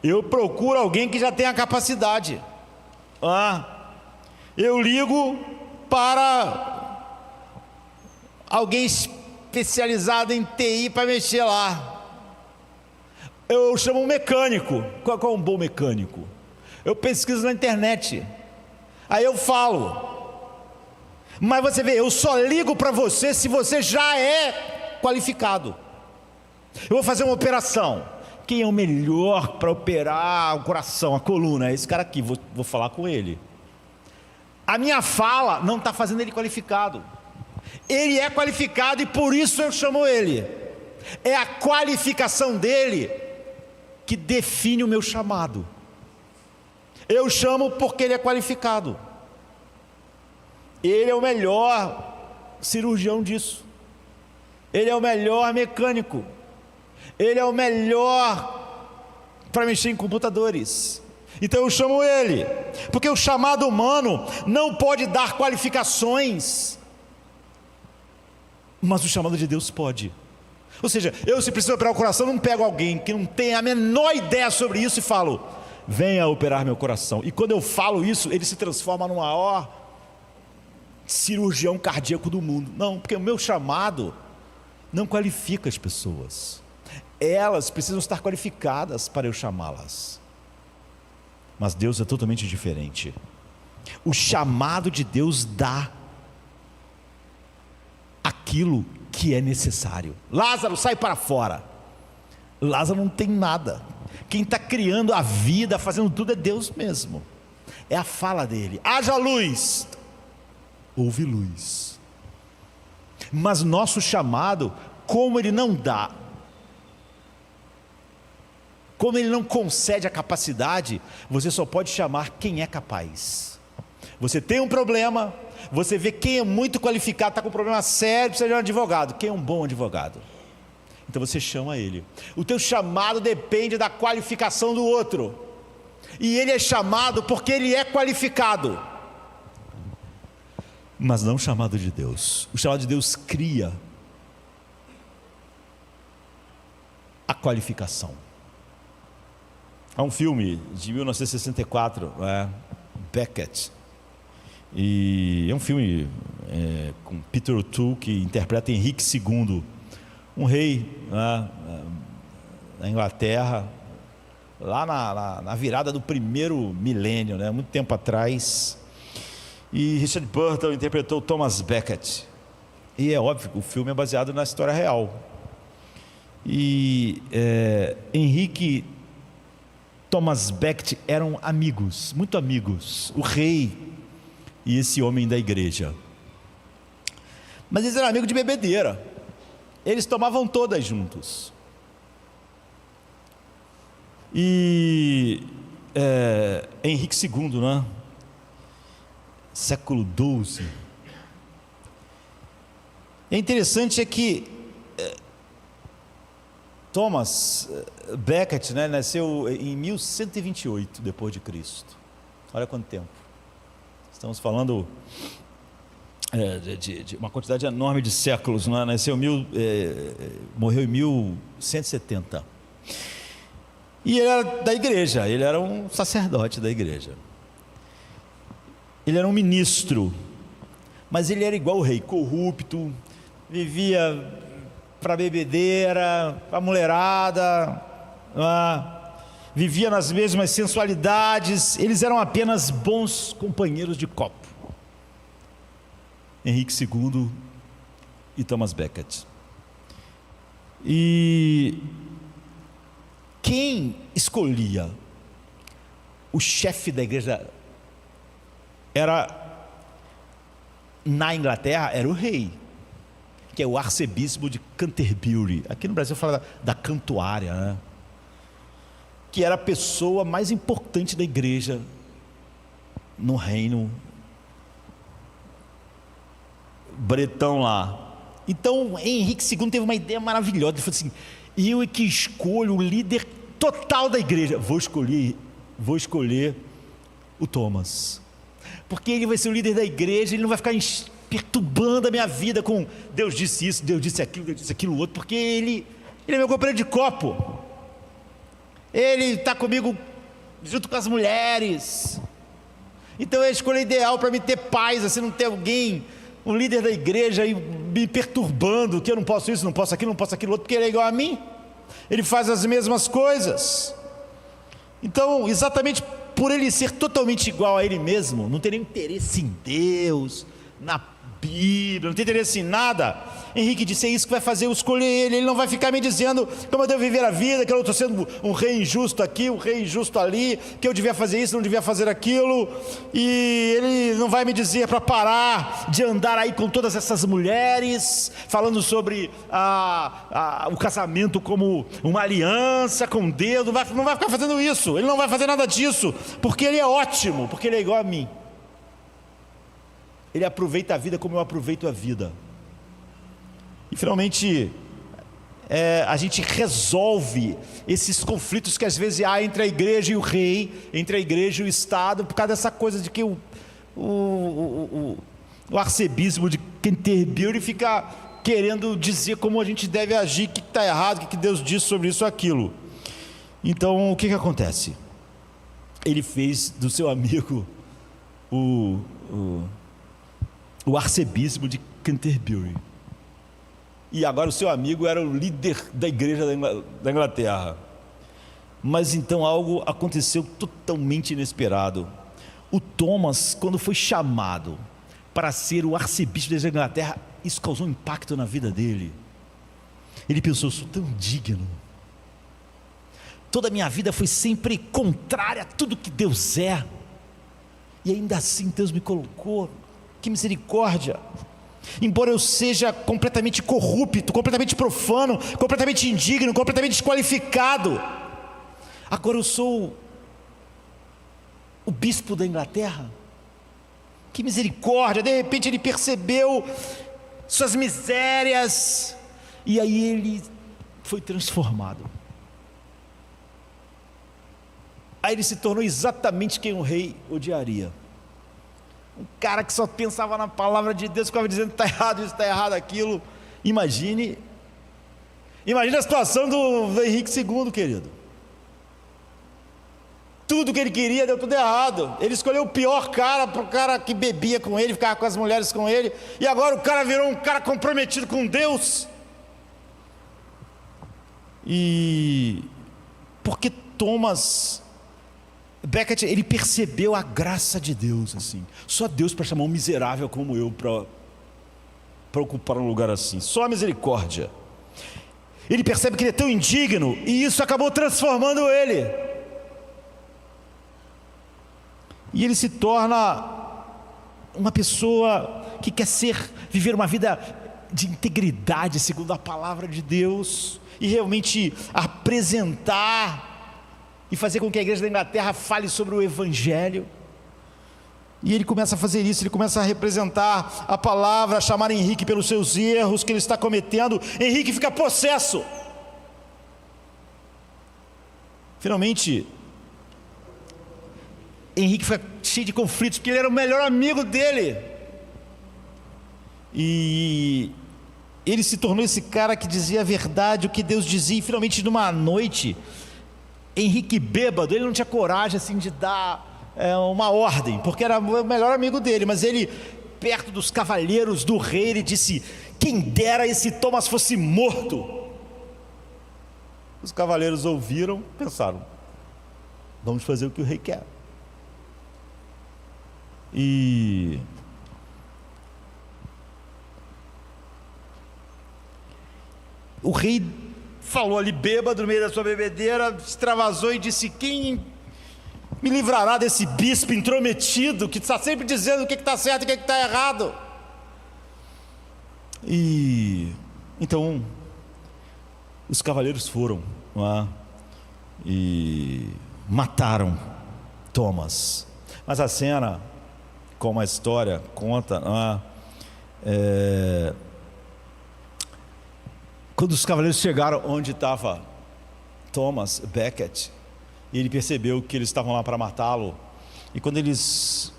Eu procuro alguém que já tenha a capacidade. Eu ligo para alguém especializado em TI para mexer lá. Eu chamo um mecânico. Qual é um bom mecânico? Eu pesquiso na internet. Aí eu falo. Mas você vê, eu só ligo para você se você já é qualificado. Eu vou fazer uma operação. Quem é o melhor para operar o coração, a coluna? É esse cara aqui, vou falar com ele. A minha fala não está fazendo ele qualificado. Ele é qualificado e por isso eu chamo ele. É a qualificação dele que define o meu chamado. Eu chamo porque ele é qualificado. Ele é o melhor cirurgião disso. Ele é o melhor mecânico. Ele é o melhor para mexer em computadores. Então eu chamo ele, porque o chamado humano não pode dar qualificações, mas o chamado de Deus pode. Ou seja, se preciso operar o coração, não pego alguém que não tem a menor ideia sobre isso e falo: venha operar meu coração. E quando eu falo isso, ele se transforma no maior cirurgião cardíaco do mundo. Não, porque o meu chamado não qualifica as pessoas. Elas precisam estar qualificadas para eu chamá-las. Mas Deus é totalmente diferente. O chamado de Deus dá aquilo que é necessário. Lázaro, sai para fora. Lázaro não tem nada. Quem está criando a vida, fazendo tudo, é Deus mesmo. É a fala dele. Haja luz. Houve luz. Mas nosso chamado, como ele não dá, como ele não concede a capacidade, você só pode chamar quem é capaz. Você tem um problema, você vê quem é muito qualificado, está com um problema sério, precisa de um advogado. Quem é um bom advogado? Então você chama ele. O teu chamado depende da qualificação do outro. E ele é chamado porque ele é qualificado. Mas não o chamado de Deus. O chamado de Deus cria a qualificação. Há um filme de 1964, Beckett, e é um filme com Peter O'Toole, que interpreta Henrique II, um rei na Inglaterra, lá na virada do primeiro milênio, muito tempo atrás. E Richard Burton interpretou Thomas Becket. E é óbvio que o filme é baseado na história real. E Henrique Thomas Becket eram amigos, muito amigos, o rei e esse homem da igreja. Mas eles eram amigos de bebedeira. Eles tomavam todas juntos. E Henrique II, século XII. É interessante que Thomas Becket, nasceu em 1128 depois de Cristo. Olha quanto tempo. Estamos falando de uma quantidade enorme de séculos. Morreu em 1170. E ele era da igreja. Ele era um sacerdote da igreja. Ele era um ministro, mas ele era igual o rei, corrupto, vivia para bebedeira, para mulherada, vivia nas mesmas sensualidades. Eles eram apenas bons companheiros de copo. Henrique II e Thomas Becket. E quem escolhia o chefe da igreja na Inglaterra era o rei, que é o arcebispo de Canterbury. Aqui no Brasil fala da cantuária, que era a pessoa mais importante da igreja no reino bretão lá. Então Henrique II teve uma ideia maravilhosa. Ele falou assim: eu é que escolho o líder total da igreja, vou escolher o Thomas, porque ele vai ser o líder da igreja, ele não vai ficar perturbando a minha vida com Deus disse isso, Deus disse aquilo outro, porque ele é meu companheiro de copo, ele está comigo junto com as mulheres, então é a escolha ideal para me ter paz, assim, não ter alguém, um líder da igreja aí me perturbando, que eu não posso isso, não posso aquilo outro, porque ele é igual a mim, ele faz as mesmas coisas. Então, exatamente por ele ser totalmente igual a ele mesmo, não tem nenhum interesse em Deus, na Bíblia, não tem interesse em nada, Henrique disse: é isso que vai fazer eu escolher ele não vai ficar me dizendo como eu devo viver a vida, que eu estou sendo um rei injusto aqui, um rei injusto ali, que eu devia fazer isso, não devia fazer aquilo, e ele não vai me dizer para parar de andar aí com todas essas mulheres, falando sobre o casamento como uma aliança com Deus, não vai ficar fazendo isso, ele não vai fazer nada disso, porque ele é ótimo, porque ele é igual a mim, ele aproveita a vida como eu aproveito a vida. E finalmente a gente resolve esses conflitos que às vezes há entre a igreja e o rei, entre a igreja e o Estado, por causa dessa coisa de que o arcebispo de Canterbury fica querendo dizer como a gente deve agir, o que está errado, o que Deus diz sobre isso ou aquilo. Então o que acontece? Ele fez do seu amigo o arcebispo de Canterbury, e agora o seu amigo era o líder da igreja da Inglaterra. Mas então algo aconteceu totalmente inesperado. O Thomas, quando foi chamado para ser o arcebispo da Inglaterra, isso causou um impacto na vida dele. Ele pensou: sou tão digno, toda a minha vida foi sempre contrária a tudo que Deus é, e ainda assim Deus me colocou, que misericórdia. Embora eu seja completamente corrupto, completamente profano, completamente indigno, completamente desqualificado, agora eu sou o bispo da Inglaterra, que misericórdia. De repente ele percebeu suas misérias, e aí ele foi transformado, aí ele se tornou exatamente quem o rei odiaria. Um cara que só pensava na palavra de Deus, ficava dizendo: está errado isso, está errado aquilo. Imagine a situação do Henrique II, querido. Tudo que ele queria deu tudo errado. Ele escolheu o pior cara, para o cara que bebia com ele, ficava com as mulheres com ele, e agora o cara virou um cara comprometido com Deus. E porque Thomas Becket, ele percebeu a graça de Deus, assim, só Deus para chamar um miserável como eu para ocupar um lugar assim, só a misericórdia. Ele percebe que ele é tão indigno, e isso acabou transformando ele, e ele se torna uma pessoa que quer viver uma vida de integridade segundo a palavra de Deus, e realmente apresentar e fazer com que a igreja da Inglaterra fale sobre o Evangelho. E ele começa a fazer isso, ele começa a representar a palavra, a chamar Henrique pelos seus erros que ele está cometendo. Henrique fica possesso. Finalmente, Henrique fica cheio de conflitos, porque ele era o melhor amigo dele, e ele se tornou esse cara que dizia a verdade, o que Deus dizia. E finalmente, numa noite, Henrique bêbado, ele não tinha coragem assim de dar uma ordem, porque era o melhor amigo dele, mas ele, perto dos cavaleiros do rei, ele disse: quem dera esse Thomas fosse morto. Os cavaleiros ouviram, pensaram: vamos fazer o que o rei quer. E o rei falou ali bêbado no meio da sua bebedeira, extravasou e disse: quem me livrará desse bispo intrometido, que está sempre dizendo o que está certo e o que está errado? E então os cavaleiros foram lá, e mataram Thomas. Mas a cena, como a história conta, quando os cavaleiros chegaram onde estava Thomas Becket, e ele percebeu que eles estavam lá para matá-lo, e quando eles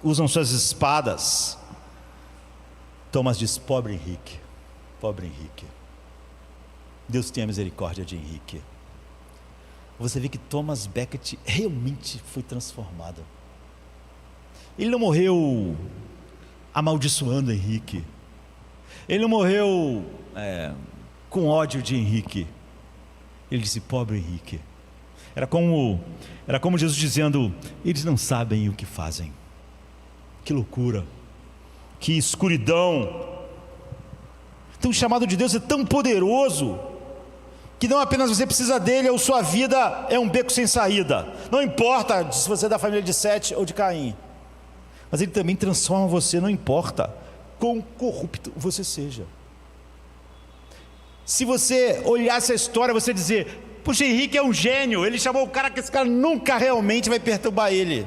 usam suas espadas, Thomas diz: pobre Henrique, pobre Henrique, Deus tenha misericórdia de Henrique. Você vê que Thomas Becket realmente foi transformado. Ele não morreu amaldiçoando Henrique, ele não morreu com ódio de Henrique. Ele disse: pobre Henrique. Era como Jesus dizendo: eles não sabem o que fazem. Que loucura, que escuridão. Então o chamado de Deus é tão poderoso que não apenas você precisa dele, ou sua vida é um beco sem saída. Não importa se você é da família de Sete ou de Caim, mas ele também transforma você, não importa quão corrupto você seja. Se você olhar essa história, você dizer: puxa, Henrique é um gênio, ele chamou o cara que esse cara nunca realmente vai perturbar ele,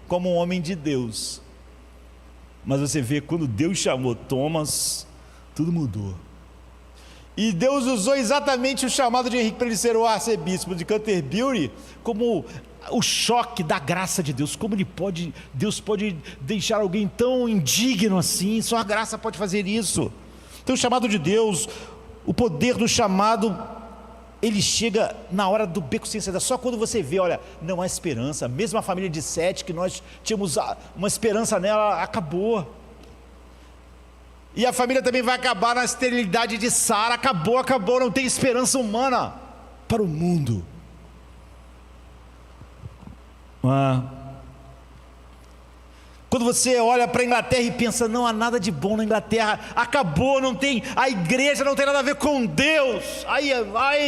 como um homem de Deus. Mas você vê, quando Deus chamou Thomas, tudo mudou. E Deus usou exatamente o chamado de Henrique para ele ser o arcebispo de Canterbury como o choque da graça de Deus. Como Deus pode deixar alguém tão indigno assim? Só a graça pode fazer isso. Então o chamado de Deus, o poder do chamado, ele chega na hora do beco sem saída. Só quando você vê, olha, não há esperança. Mesmo a família de Sete, que nós tínhamos uma esperança nela, acabou. E a família também vai acabar na esterilidade de Sara. Acabou, não tem esperança humana para o mundo. Quando você olha para a Inglaterra e pensa: não há nada de bom na Inglaterra, acabou, não tem, a igreja não tem nada a ver com Deus. Aí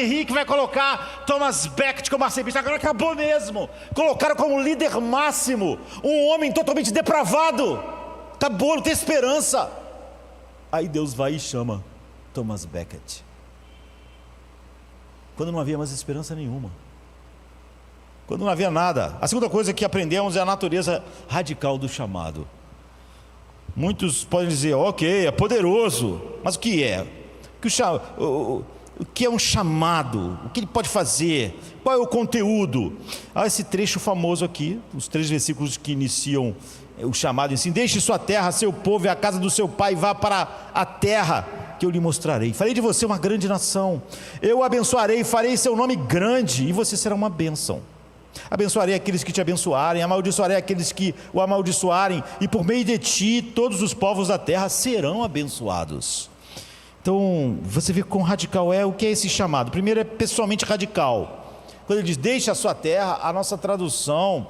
Henrique vai colocar Thomas Becket como arcebispo. Agora acabou mesmo. Colocaram como líder máximo um homem totalmente depravado. Acabou, não tem esperança. Aí Deus vai e chama Thomas Becket, quando não havia mais esperança nenhuma, quando não havia nada. A segunda coisa que aprendemos é a natureza radical do chamado. Muitos podem dizer: ok, é poderoso, mas o que é? O que é um chamado? O que ele pode fazer? Qual é o conteúdo? Esse trecho famoso aqui, os 3 versículos que iniciam o chamado: assim: deixe sua terra, seu povo e a casa do seu pai, e vá para a terra que eu lhe mostrarei. Farei de você uma grande nação, eu o abençoarei, farei seu nome grande, e você será uma bênção. Abençoarei aqueles que te abençoarem, amaldiçoarei aqueles que o amaldiçoarem, e por meio de ti todos os povos da terra serão abençoados. Então você vê quão radical é. O que é esse chamado? Primeiro, é pessoalmente radical. Quando ele diz: deixe a sua terra, a nossa tradução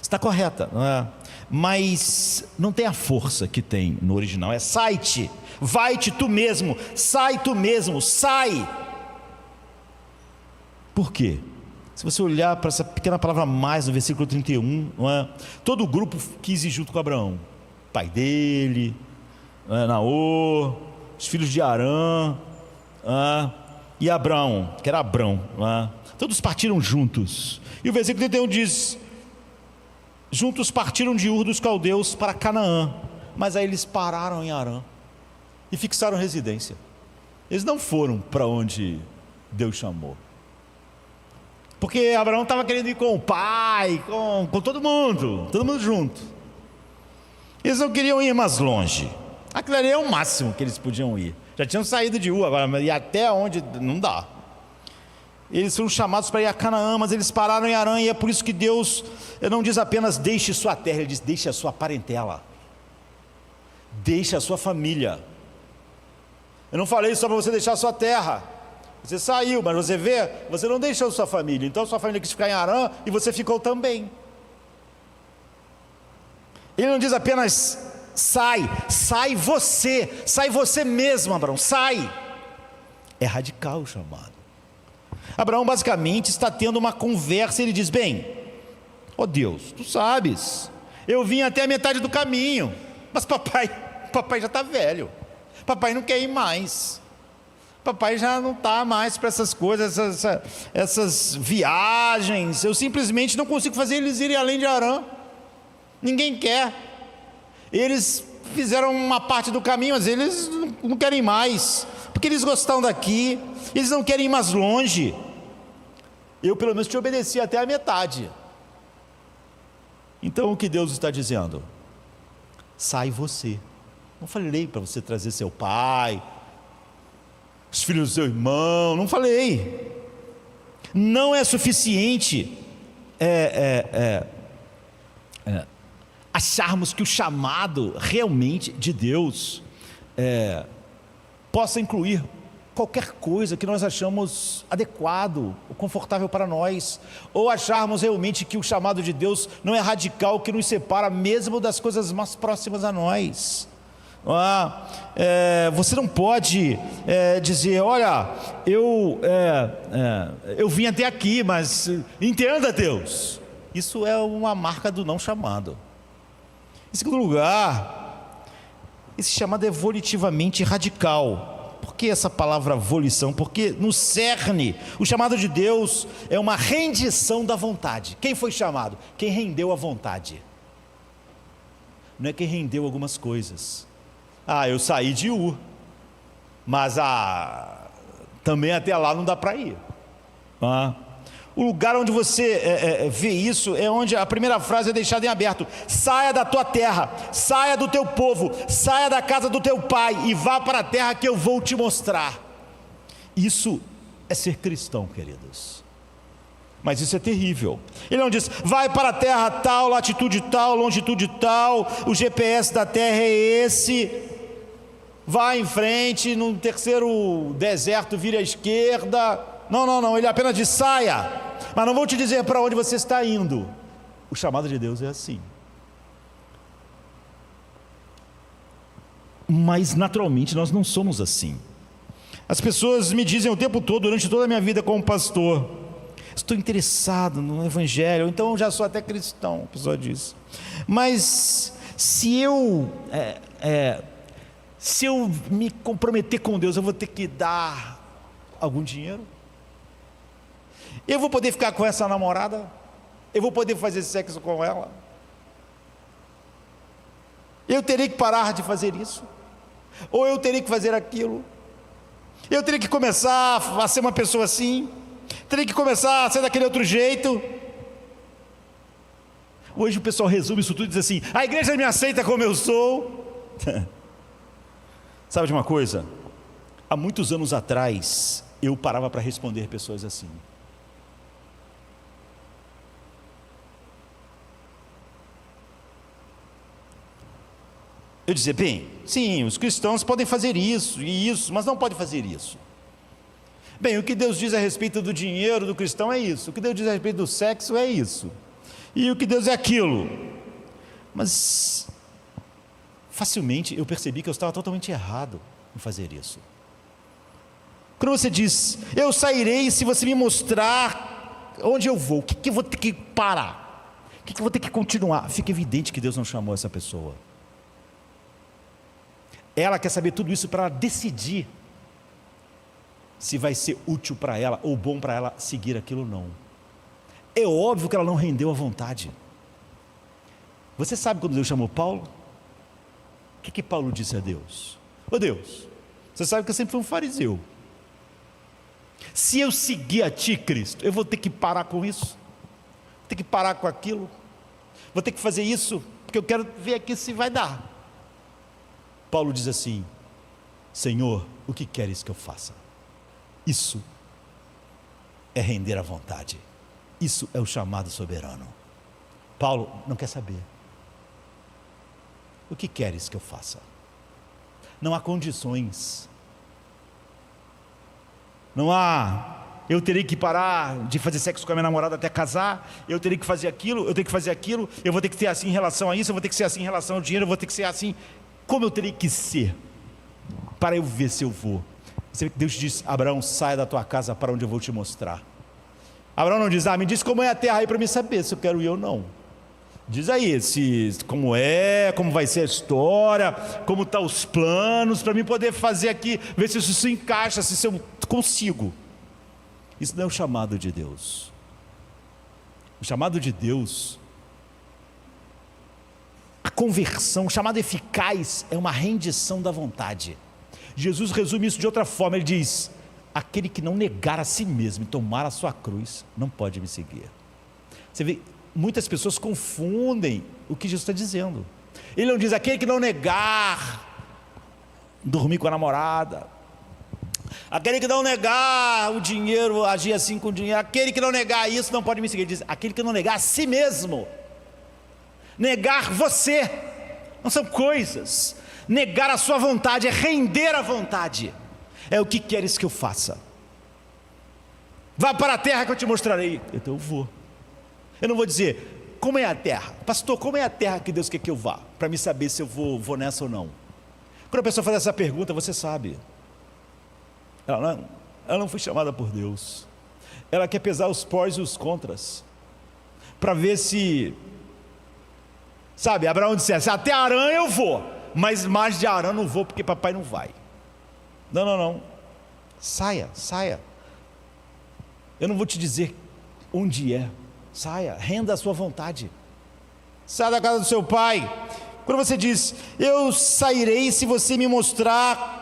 está correta, não é? Mas não tem a força que tem no original. É sai-te, vai-te tu mesmo, sai tu mesmo, sai. Por quê? Se você olhar para essa pequena palavra mais no versículo 31, não é? Todo o grupo quis ir junto com Abraão, pai dele, Naor, os filhos de Arã, e Abraão, que era Abrão, todos partiram juntos. E o versículo 31 diz: juntos partiram de Ur dos Caldeus para Canaã, mas aí eles pararam em Arã e fixaram residência. Eles não foram para onde Deus chamou, porque Abraão estava querendo ir com o pai, com todo mundo junto. Eles não queriam ir mais longe. Aquilo ali é o máximo que eles podiam ir. Já tinham saído de Ur, agora ir até onde não dá. Eles foram chamados para ir a Canaã, mas eles pararam em Arã, e é por isso que Deus não diz apenas: deixe sua terra, Ele diz: deixe a sua parentela, deixe a sua família. Eu não falei só para você deixar a sua terra. Você saiu, mas você vê, você não deixou a sua família. Então a sua família quis ficar em Arã e você ficou também. Ele não diz apenas: sai você mesmo, Abraão, sai. É radical o chamado. Abraão basicamente está tendo uma conversa. Ele diz: bem, ó Deus, tu sabes, eu vim até a metade do caminho, mas papai já está velho, papai não quer ir mais. Papai já não está mais para essas coisas, essas viagens. Eu simplesmente não consigo fazer eles irem além de Harã. Ninguém quer. Eles fizeram uma parte do caminho, mas eles não querem mais, porque eles gostam daqui, eles não querem ir mais longe. Eu pelo menos te obedeci até a metade. Então o que Deus está dizendo? Sai você. Não falei para você trazer seu pai, os filhos do seu irmão, não falei. Não é suficiente acharmos que o chamado realmente de Deus possa incluir qualquer coisa que nós achamos adequado ou confortável para nós, ou acharmos realmente que o chamado de Deus não é radical, que nos separa mesmo das coisas mais próximas a nós. Você não pode dizer, olha, eu vim até aqui, mas entenda, Deus. Isso é uma marca do não chamado. Em segundo lugar, esse chamado é volitivamente radical. Por que essa palavra volição? Porque no cerne, o chamado de Deus é uma rendição da vontade. Quem foi chamado? Quem rendeu a vontade. Não é quem rendeu algumas coisas. Eu saí de Ur, mas também até lá não dá para ir. O lugar onde você vê isso é onde a primeira frase é deixada em aberto: saia da tua terra, saia do teu povo, saia da casa do teu pai e vá para a terra que eu vou te mostrar. Isso é ser cristão, queridos. Mas isso é terrível. Ele não diz, vai para a terra tal, latitude tal, longitude tal, o GPS da terra é esse, vá em frente, no terceiro deserto vire à esquerda. Não, ele apenas diz, saia, mas não vou te dizer para onde você está indo. O chamado de Deus é assim. Mas naturalmente nós não somos assim. As pessoas me dizem o tempo todo, durante toda a minha vida como pastor, estou interessado no evangelho, então eu já sou até cristão, a pessoa diz. Mas se eu me comprometer com Deus, eu vou ter que dar algum dinheiro? Eu vou poder ficar com essa namorada? Eu vou poder fazer sexo com ela? Eu terei que parar de fazer isso? Ou eu terei que fazer aquilo? Eu terei que começar a ser uma pessoa assim? Terei que começar a ser daquele outro jeito? Hoje o pessoal resume isso tudo e diz assim, a igreja me aceita como eu sou. Sabe de uma coisa? Há muitos anos atrás, eu parava para responder pessoas assim. Eu dizia, bem, sim, os cristãos podem fazer isso e isso, mas não podem fazer isso. Bem, o que Deus diz a respeito do dinheiro do cristão é isso, o que Deus diz a respeito do sexo é isso, e o que Deus é aquilo. Mas facilmente eu percebi que eu estava totalmente errado em fazer isso. Quando você diz, eu sairei se você me mostrar onde eu vou, o que eu vou ter que parar, o que eu vou ter que continuar, fica evidente que Deus não chamou essa pessoa. Ela quer saber tudo isso para decidir se vai ser útil para ela ou bom para ela seguir aquilo ou não. É óbvio que ela não rendeu a vontade. Você sabe quando Deus chamou Paulo? O que Paulo disse a Deus? Ô Deus, você sabe que eu sempre fui um fariseu. Se eu seguir a ti, Cristo, eu vou ter que parar com isso, vou ter que parar com aquilo, vou ter que fazer isso, porque eu quero ver aqui se vai dar. Paulo diz assim, Senhor, o que queres que eu faça? Isso é render a vontade. Isso é o chamado soberano. Paulo não quer saber. O que queres que eu faça? Não há condições. Não há, eu terei que parar de fazer sexo com a minha namorada até casar, eu terei que fazer aquilo, eu tenho que fazer aquilo, eu vou ter que ser assim em relação a isso, eu vou ter que ser assim em relação ao dinheiro, eu vou ter que ser assim. Como eu terei que ser para eu ver se eu vou? Você vê que Deus diz, Abraão, saia da tua casa para onde eu vou te mostrar. Abraão não diz, me diz como é a terra aí para me saber se eu quero ir ou não. Diz aí, como vai ser a história, como estão os planos, para mim poder fazer aqui, ver se isso se encaixa, se eu consigo. Isso não é o chamado de Deus. O chamado de Deus, a conversão, o chamado eficaz, é uma rendição da vontade. Jesus resume isso de outra forma, ele diz: aquele que não negar a si mesmo e tomar a sua cruz, não pode me seguir. Você vê, muitas pessoas confundem o que Jesus está dizendo. Ele não diz: aquele que não negar dormir com a namorada, aquele que não negar o dinheiro, agir assim com o dinheiro, aquele que não negar isso não pode me seguir. Ele diz: aquele que não negar a si mesmo. Negar você, não são coisas. Negar a sua vontade é render a vontade. É o que queres que eu faça? Vá para a terra que eu te mostrarei. Então eu vou. Eu não vou dizer: como é a terra? Pastor, como é a terra que Deus quer que eu vá? Para me saber se eu vou nessa ou não. Quando a pessoa faz essa pergunta, você sabe, ela não foi chamada por Deus. Ela quer pesar os prós e os contras, para ver se, sabe, Abraão dissesse: até Harã eu vou, mas mais de Harã não vou, porque papai não vai. Não, saia. Eu não vou te dizer onde é. Saia, renda a sua vontade. Saia da casa do seu pai. Quando você diz: eu sairei se você me mostrar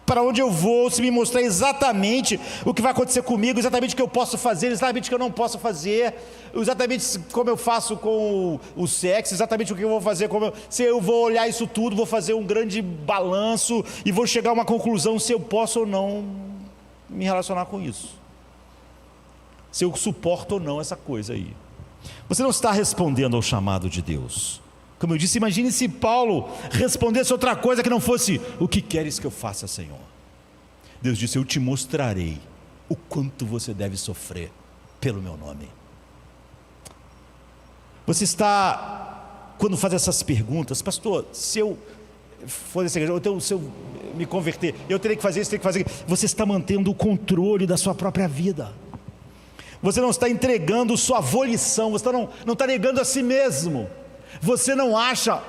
para onde eu vou, se me mostrar exatamente o que vai acontecer comigo, exatamente o que eu posso fazer, exatamente o que eu não posso fazer, exatamente como eu faço com o sexo, exatamente o que eu vou fazer, se eu vou olhar isso tudo, vou fazer um grande balanço e vou chegar a uma conclusão se eu posso ou não me relacionar com isso, se eu suporto ou não essa coisa aí. Você não está respondendo ao chamado de Deus. Como eu disse, imagine se Paulo respondesse outra coisa que não fosse: o que queres que eu faça, Senhor? Deus disse: eu te mostrarei o quanto você deve sofrer pelo meu nome. Você está, quando faz essas perguntas: pastor, se eu for dessa igreja, ou então se eu me converter, eu terei que fazer isso, terei que fazer aquilo. Você está mantendo o controle da sua própria vida. Você não está entregando sua volição, você não está negando a si mesmo. Você não acha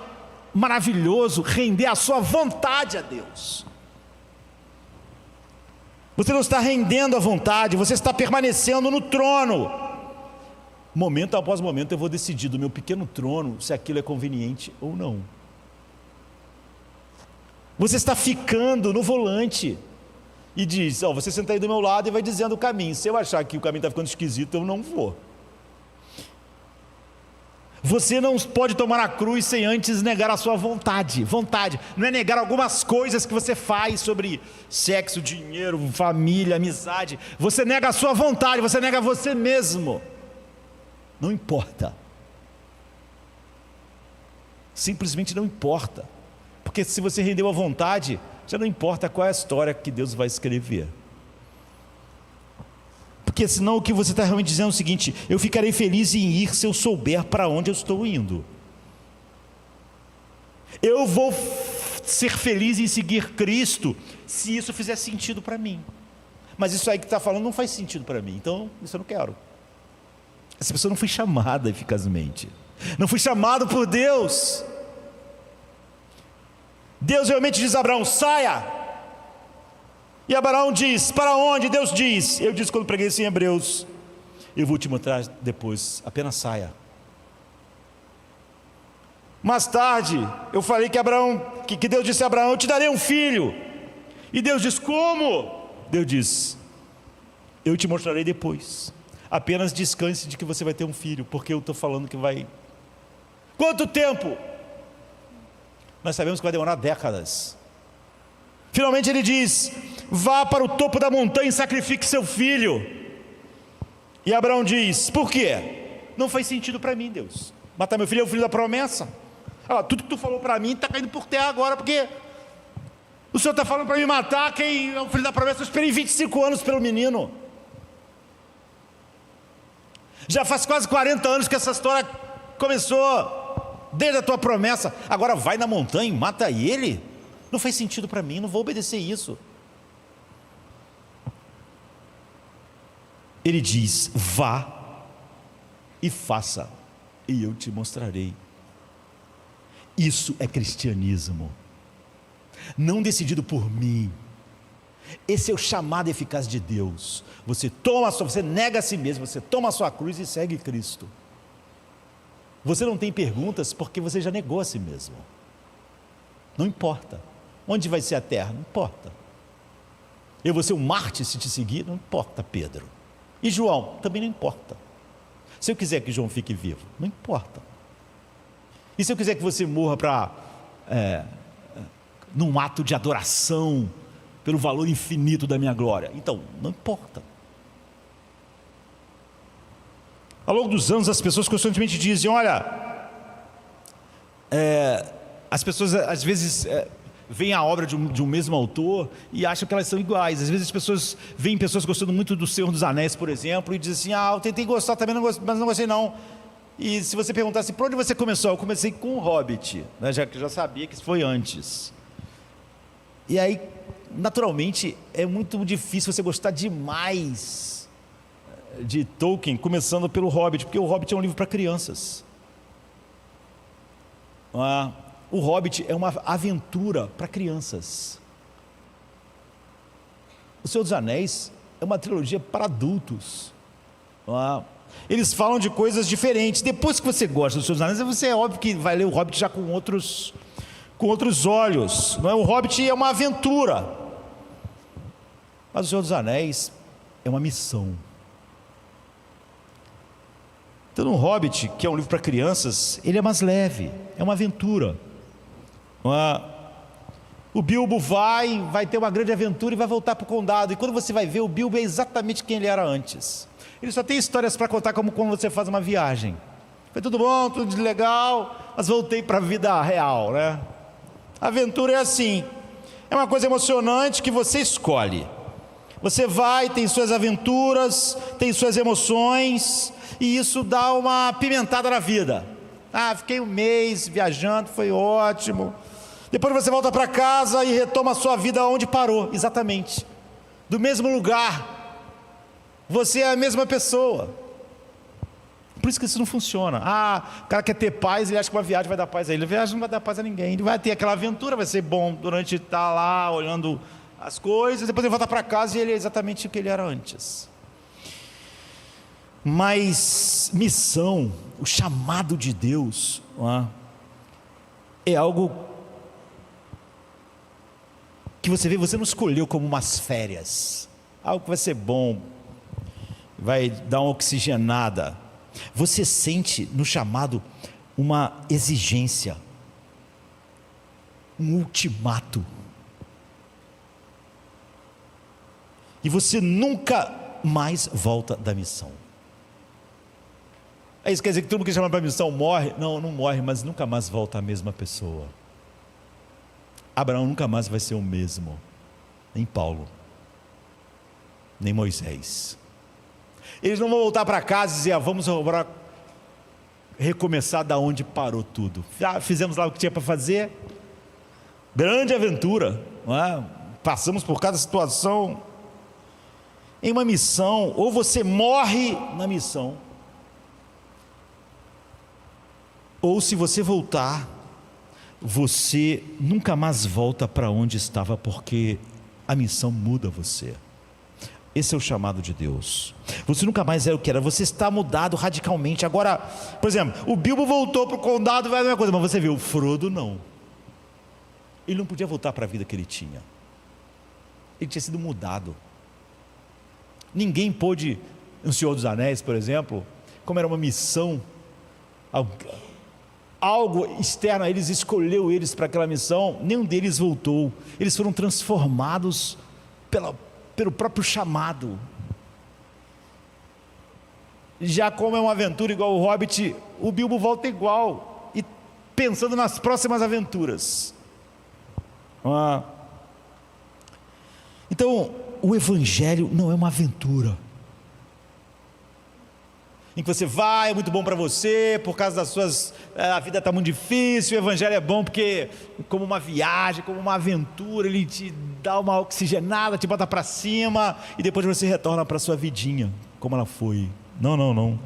maravilhoso render a sua vontade a Deus? Você não está rendendo a vontade, você está permanecendo no trono. Momento após momento eu vou decidir do meu pequeno trono se aquilo é conveniente ou não. Você está ficando no volante e diz: você senta aí do meu lado e vai dizendo o caminho. Se eu achar que o caminho está ficando esquisito, eu não vou. Você não pode tomar a cruz sem antes negar a sua vontade. Vontade não é negar algumas coisas que você faz sobre sexo, dinheiro, família, amizade. Você nega a sua vontade, você nega você mesmo. Não importa. Simplesmente não importa. Porque se você rendeu a vontade, já não importa qual é a história que Deus vai escrever. Porque senão o que você está realmente dizendo é o seguinte: eu ficarei feliz em ir se eu souber para onde eu estou indo. Eu vou ser feliz em seguir Cristo se isso fizer sentido para mim. Mas isso aí que está falando não faz sentido para mim, então isso eu não quero. Essa pessoa não foi chamada eficazmente, não foi chamado por Deus. Deus realmente diz a Abraão: saia. E Abraão diz: para onde? Deus diz: eu disse quando preguei isso em Hebreus, eu vou te mostrar depois, apenas saia. Mais tarde eu falei que Deus disse a Abraão: eu te darei um filho. E Deus diz: como? Deus diz: eu te mostrarei depois, apenas descanse de que você vai ter um filho, porque eu estou falando que vai. Quanto tempo? Nós sabemos que vai demorar décadas. Finalmente ele diz: vá para o topo da montanha e sacrifique seu filho. E Abraão diz: por quê? Não faz sentido para mim, Deus. Matar meu filho é o filho da promessa. Tudo que tu falou para mim está caindo por terra agora, porque o Senhor está falando para me matar quem é o filho da promessa. Eu esperei 25 anos pelo menino. Já faz quase 40 anos que essa história começou, desde a tua promessa. Agora vai na montanha e mata ele? Não faz sentido para mim, não vou obedecer isso. Ele diz: vá e faça. e eu te mostrarei. Isso é cristianismo, não decidido por mim. Esse é o chamado eficaz de Deus. Você nega a si mesmo, você toma a sua cruz e segue Cristo. Você não tem perguntas porque você já negou a si mesmo. Não importa onde vai ser a terra, não importa. Eu vou ser um mártir se te seguir, não importa, Pedro. E João, também não importa. Se eu quiser que João fique vivo, não importa. E se eu quiser que você morra num ato de adoração pelo valor infinito da minha glória, então, não importa. Ao longo dos anos, as pessoas constantemente dizem, olha, as pessoas às vezes veem a obra de um mesmo autor e acham que elas são iguais. Às vezes as pessoas veem pessoas gostando muito do Senhor dos Anéis, por exemplo, e dizem assim, eu tentei gostar também, mas não gostei não. E se você perguntasse, por onde você começou? Eu comecei com o Hobbit, né, já sabia que isso foi antes. E aí, naturalmente, é muito difícil você gostar demais de Tolkien, começando pelo Hobbit, porque o Hobbit é um livro para crianças. O Hobbit é uma aventura para crianças. O Senhor dos Anéis é uma trilogia para adultos. Eles falam de coisas diferentes. Depois que você gosta dos Senhor dos Anéis, você é óbvio que vai ler o Hobbit já com outros olhos. O Hobbit é uma aventura, mas o Senhor dos Anéis é uma missão. Então, no Hobbit, que é um livro para crianças, ele é mais leve, é uma aventura. O Bilbo vai ter uma grande aventura e vai voltar para o condado. E quando você vai ver, o Bilbo é exatamente quem ele era antes. Ele só tem histórias para contar como quando você faz uma viagem. Foi tudo bom, tudo legal, mas voltei para a vida real, né? A aventura é assim, é uma coisa emocionante que você escolhe. Você vai, tem suas aventuras, tem suas emoções, e isso dá uma pimentada na vida. Fiquei um mês viajando, foi ótimo. Depois você volta para casa e retoma a sua vida onde parou, exatamente. Do mesmo lugar. Você é a mesma pessoa. Por isso que isso não funciona. O cara quer ter paz, ele acha que uma viagem vai dar paz a ele. A viagem não vai dar paz a ninguém. Ele vai ter aquela aventura, vai ser bom durante estar lá olhando as coisas, depois ele volta para casa e ele é exatamente o que ele era antes. Mas missão, o chamado de Deus, é algo que você vê, você não escolheu como umas férias, algo que vai ser bom, vai dar uma oxigenada. Você sente no chamado uma exigência, um ultimato, e você nunca mais volta da missão. Isso quer dizer que todo mundo que chama para a missão morre? Não morre, mas nunca mais volta a mesma pessoa. Abraão nunca mais vai ser o mesmo, nem Paulo, nem Moisés. Eles não vão voltar para casa e dizer, vamos recomeçar da onde parou tudo. Fizemos lá o que tinha para fazer, grande aventura, passamos por cada situação. Em uma missão, ou você morre na missão, ou se você voltar, você nunca mais volta para onde estava, porque a missão muda você. Esse é o chamado de Deus. Você nunca mais é o que era, você está mudado radicalmente. Agora, por exemplo, o Bilbo voltou para o condado, vai a mesma coisa, mas você vê, o Frodo não. Ele não podia voltar para a vida que ele tinha. Ele tinha sido mudado. Ninguém pôde, no Senhor dos Anéis, por exemplo, como era uma missão, algo externo a eles escolheu eles para aquela missão, nenhum deles voltou. Eles foram transformados pelo próprio chamado. Já como é uma aventura igual o Hobbit, o Bilbo volta igual, e pensando nas próximas aventuras. Então, o Evangelho não é uma aventura em que você vai, é muito bom para você, por causa das suas, a vida está muito difícil. O Evangelho é bom porque, como uma viagem, como uma aventura, ele te dá uma oxigenada, te bota para cima, e depois você retorna para a sua vidinha, como ela foi. Não.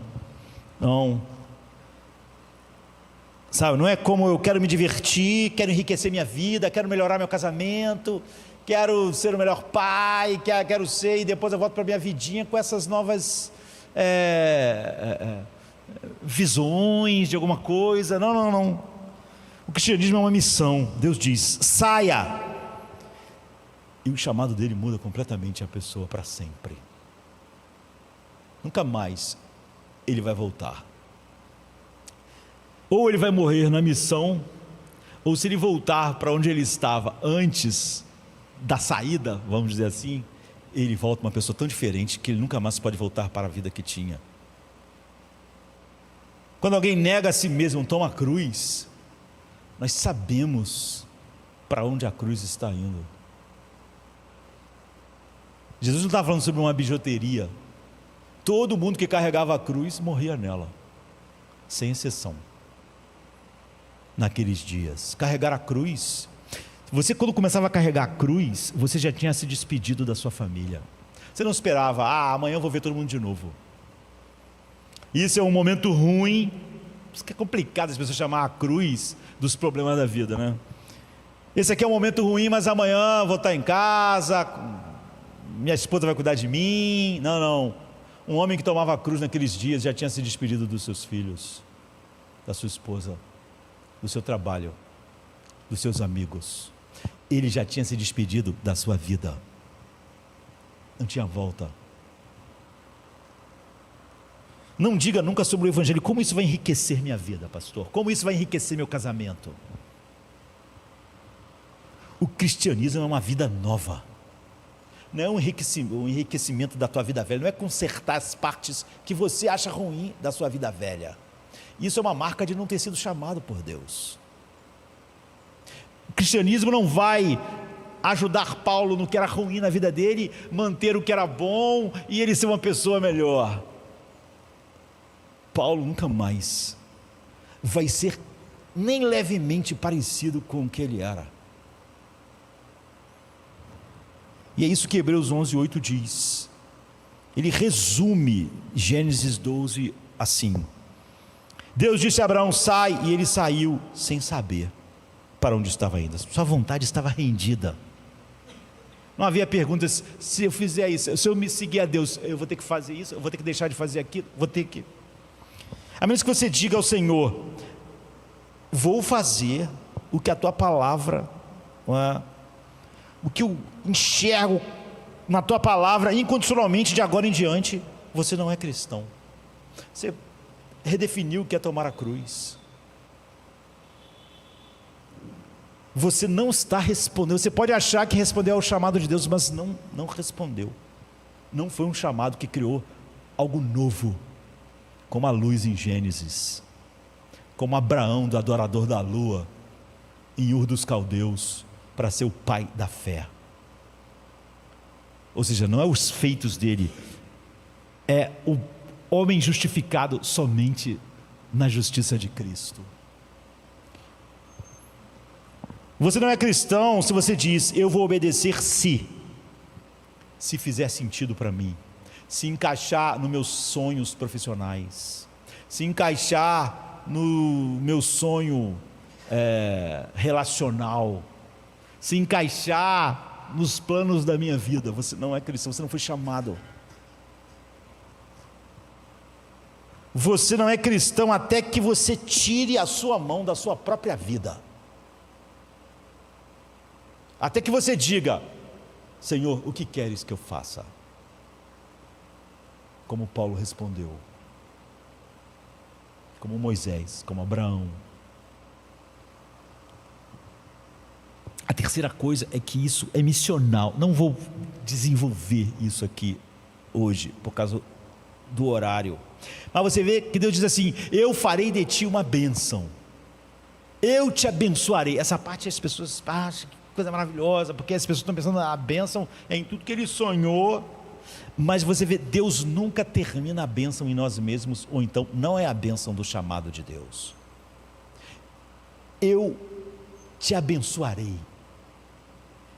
Sabe, não é como eu quero me divertir, quero enriquecer minha vida, quero melhorar meu casamento, quero ser o melhor pai, quero ser, e depois eu volto para a minha vidinha com essas novas visões de alguma coisa. Não. O cristianismo é uma missão. Deus diz: saia. E o chamado dele muda completamente a pessoa para sempre. Nunca mais ele vai voltar. Ou ele vai morrer na missão, ou se ele voltar para onde ele estava antes da saída, vamos dizer assim, ele volta uma pessoa tão diferente que ele nunca mais pode voltar para a vida que tinha. Quando alguém nega a si mesmo, toma a cruz, nós sabemos para onde a cruz está indo. Jesus não está falando sobre uma bijuteria. Todo mundo que carregava a cruz morria nela, sem exceção. Naqueles dias, carregar a cruz, você quando começava a carregar a cruz, você já tinha se despedido da sua família. Você não esperava: amanhã eu vou ver todo mundo de novo. Isso é um momento ruim. Isso que é complicado as pessoas chamar a cruz dos problemas da vida, né? Esse aqui é um momento ruim, mas amanhã eu vou estar em casa, minha esposa vai cuidar de mim. Não. Um homem que tomava a cruz naqueles dias já tinha se despedido dos seus filhos, da sua esposa, do seu trabalho, dos seus amigos. Ele já tinha se despedido da sua vida. Não tinha volta. Não diga nunca sobre o evangelho: como isso vai enriquecer minha vida, pastor? Como isso vai enriquecer meu casamento? O cristianismo é uma vida nova. Não é um enriquecimento da tua vida velha. Não é consertar as partes que você acha ruim da sua vida velha. Isso é uma marca de não ter sido chamado por Deus. O cristianismo não vai ajudar Paulo no que era ruim na vida dele, manter o que era bom e ele ser uma pessoa melhor. Paulo nunca mais vai ser nem levemente parecido com o que ele era. E é isso que Hebreus 11:8 diz. Ele resume Gênesis 12 assim: Deus disse a Abraão: sai, e ele saiu sem saber para onde estava indo. Sua vontade estava rendida. Não havia perguntas: se eu fizer isso, se eu me seguir a Deus, eu vou ter que fazer isso, eu vou ter que deixar de fazer aquilo, vou ter que... A menos que você diga ao Senhor: vou fazer o que a tua palavra, o que eu enxergo na tua palavra incondicionalmente de agora em diante, você não é cristão. Você redefiniu o que é tomar a cruz. Você não está respondendo. Você pode achar que respondeu ao chamado de Deus, mas não respondeu. Não foi um chamado que criou algo novo, como a luz em Gênesis, como Abraão, do adorador da lua, em Ur dos Caldeus, para ser o pai da fé. Ou seja, não é os feitos dele, é o homem justificado somente na justiça de Cristo. Você não é cristão se você diz: eu vou obedecer se fizer sentido para mim, se encaixar nos meus sonhos profissionais, se encaixar no meu sonho relacional, se encaixar nos planos da minha vida. Você não é cristão, você não foi chamado. Você não é cristão até que você tire a sua mão da sua própria vida, até que você diga: Senhor, o que queres que eu faça? Como Paulo respondeu, como Moisés, como Abraão. A terceira coisa é que isso é missional. Não vou desenvolver isso aqui hoje, por causa do horário. Mas você vê que Deus diz assim: eu farei de ti uma bênção. Eu te abençoarei. Essa parte as pessoas acham que coisa maravilhosa, porque as pessoas estão pensando a bênção é em tudo que ele sonhou. Mas você vê, Deus nunca termina a bênção em nós mesmos, ou então não é a bênção do chamado de Deus. Eu te abençoarei,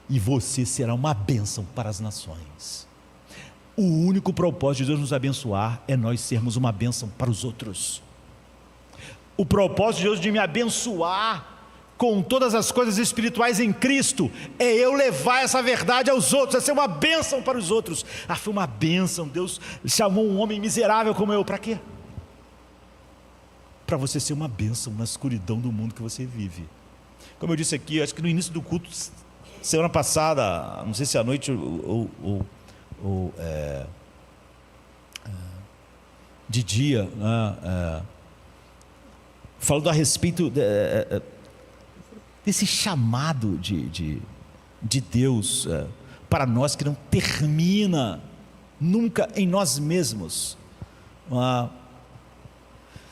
e você será uma bênção para as nações. O único propósito de Deus nos abençoar é nós sermos uma bênção para os outros. O propósito de Deus de me abençoar com todas as coisas espirituais em Cristo é eu levar essa verdade aos outros, é ser uma bênção para os outros. Foi uma bênção, Deus chamou um homem miserável como eu, para quê? Para você ser uma bênção na escuridão do mundo que você vive. Como eu disse aqui, acho que no início do culto, semana passada, não sei se à noite ou de dia, né, falando a respeito desse chamado de Deus para nós, que não termina nunca em nós mesmos.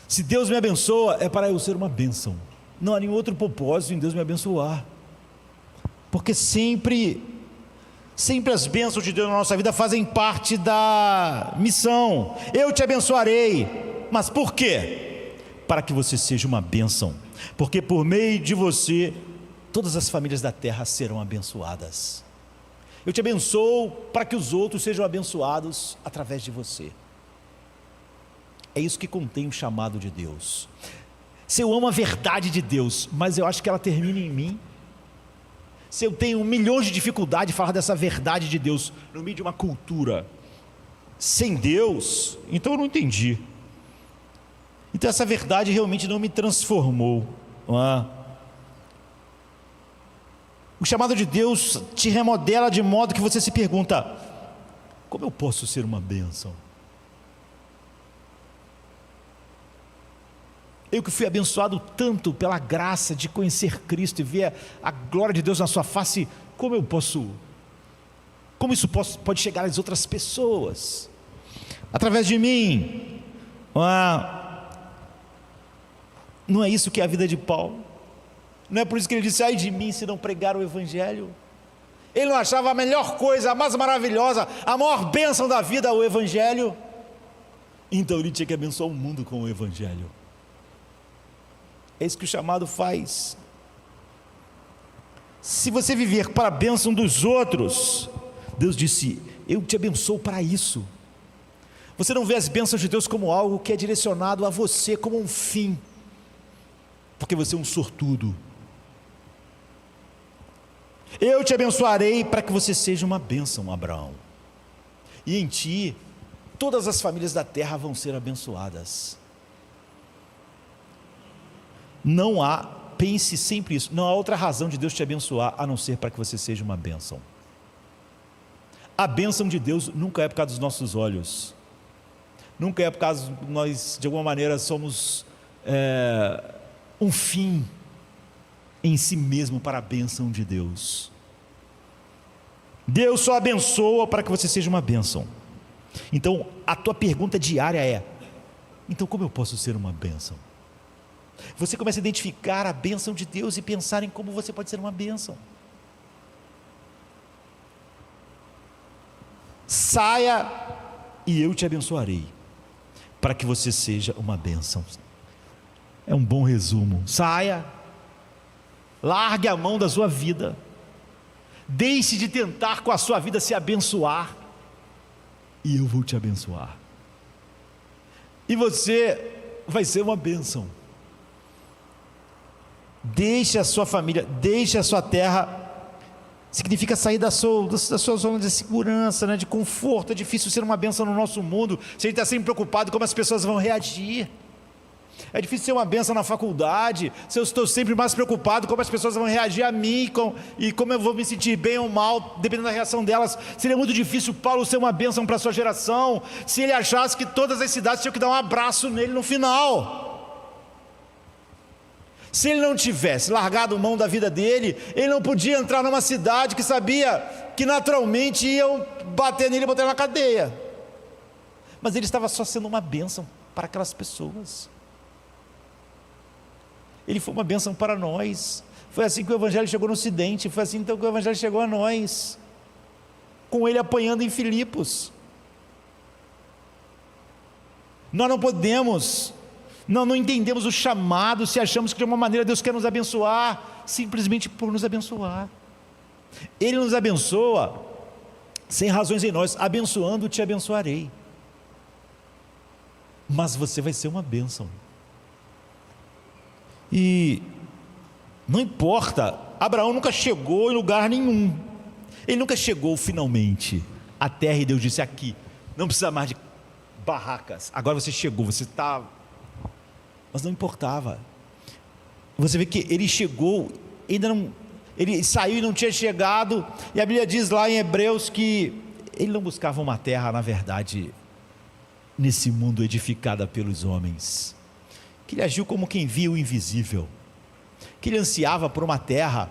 Se Deus me abençoa, é para eu ser uma bênção. Não há nenhum outro propósito em Deus me abençoar, porque sempre as bênçãos de Deus na nossa vida fazem parte da missão. Eu te abençoarei, mas por quê? Para que você seja uma bênção, porque por meio de você todas as famílias da terra serão abençoadas. Eu te abençoo para que os outros sejam abençoados através de você. É isso que contém o chamado de Deus. Se eu amo a verdade de Deus, mas eu acho que ela termina em mim, se eu tenho milhões de dificuldades de falar dessa verdade de Deus no meio de uma cultura sem Deus, então eu não entendi. Então essa verdade realmente não me transformou, não é? O chamado de Deus te remodela de modo que você se pergunta: como eu posso ser uma bênção? Eu que fui abençoado tanto pela graça de conhecer Cristo e ver a glória de Deus na sua face, como isso pode chegar às outras pessoas? Através de mim. Não é isso que é a vida de Paulo? Não é por isso que ele disse: ai de mim se não pregar o Evangelho? Ele não achava a melhor coisa, a mais maravilhosa, a maior bênção da vida o Evangelho? Então ele tinha que abençoar o mundo com o Evangelho. É isso que o chamado faz. Se você viver para a bênção dos outros, Deus disse: eu te abençoo para isso. Você não vê as bênçãos de Deus como algo que é direcionado a você, como um fim, porque você é um sortudo. Eu te abençoarei para que você seja uma bênção, Abraão, e em ti todas as famílias da terra vão ser abençoadas. Não há, pense sempre isso, não há outra razão de Deus te abençoar a não ser para que você seja uma bênção. A bênção de Deus nunca é por causa dos nossos olhos, nunca é por causa de nós de alguma maneira somos um fim em si mesmo para a bênção de Deus. Deus só abençoa para que você seja uma bênção. Então a tua pergunta diária é: então como eu posso ser uma bênção? Você começa a identificar a bênção de Deus e pensar em como você pode ser uma bênção. Saia e eu te abençoarei para que você seja uma bênção. É um bom resumo. Saia, largue a mão da sua vida, deixe de tentar com a sua vida se abençoar, e eu vou te abençoar, e você vai ser uma bênção. Deixe a sua família, deixe a sua terra. Significa sair da sua zona de segurança, né, de conforto. É difícil ser uma bênção no nosso mundo se a gente está sempre preocupado como as pessoas vão reagir. É difícil ser uma bênção na faculdade se eu estou sempre mais preocupado como as pessoas vão reagir a mim e como eu vou me sentir bem ou mal, dependendo da reação delas. Seria muito difícil Paulo ser uma bênção para a sua geração se ele achasse que todas as cidades tinham que dar um abraço nele no final. Se ele não tivesse largado mão da vida dele, ele não podia entrar numa cidade que sabia que naturalmente iam bater nele e botar na cadeia. Mas ele estava só sendo uma bênção para aquelas pessoas. Ele foi uma bênção para nós. Foi assim que o Evangelho chegou no Ocidente. Foi assim então que o Evangelho chegou a nós, com ele apanhando em Filipos. Nós não podemos, não entendemos o chamado se achamos que de uma maneira Deus quer nos abençoar simplesmente por nos abençoar. Ele nos abençoa sem razões em nós. Abençoando te abençoarei, mas você vai ser uma bênção. E não importa, Abraão nunca chegou em lugar nenhum. Ele nunca chegou finalmente à terra e Deus disse: aqui, não precisa mais de barracas, agora você chegou, você está... Mas não importava. Você vê que ele chegou, ainda não... Ele saiu e não tinha chegado, e a Bíblia diz lá em Hebreus que ele não buscava uma terra, na verdade, nesse mundo edificada pelos homens, que ele agiu como quem via o invisível, que ele ansiava por uma terra,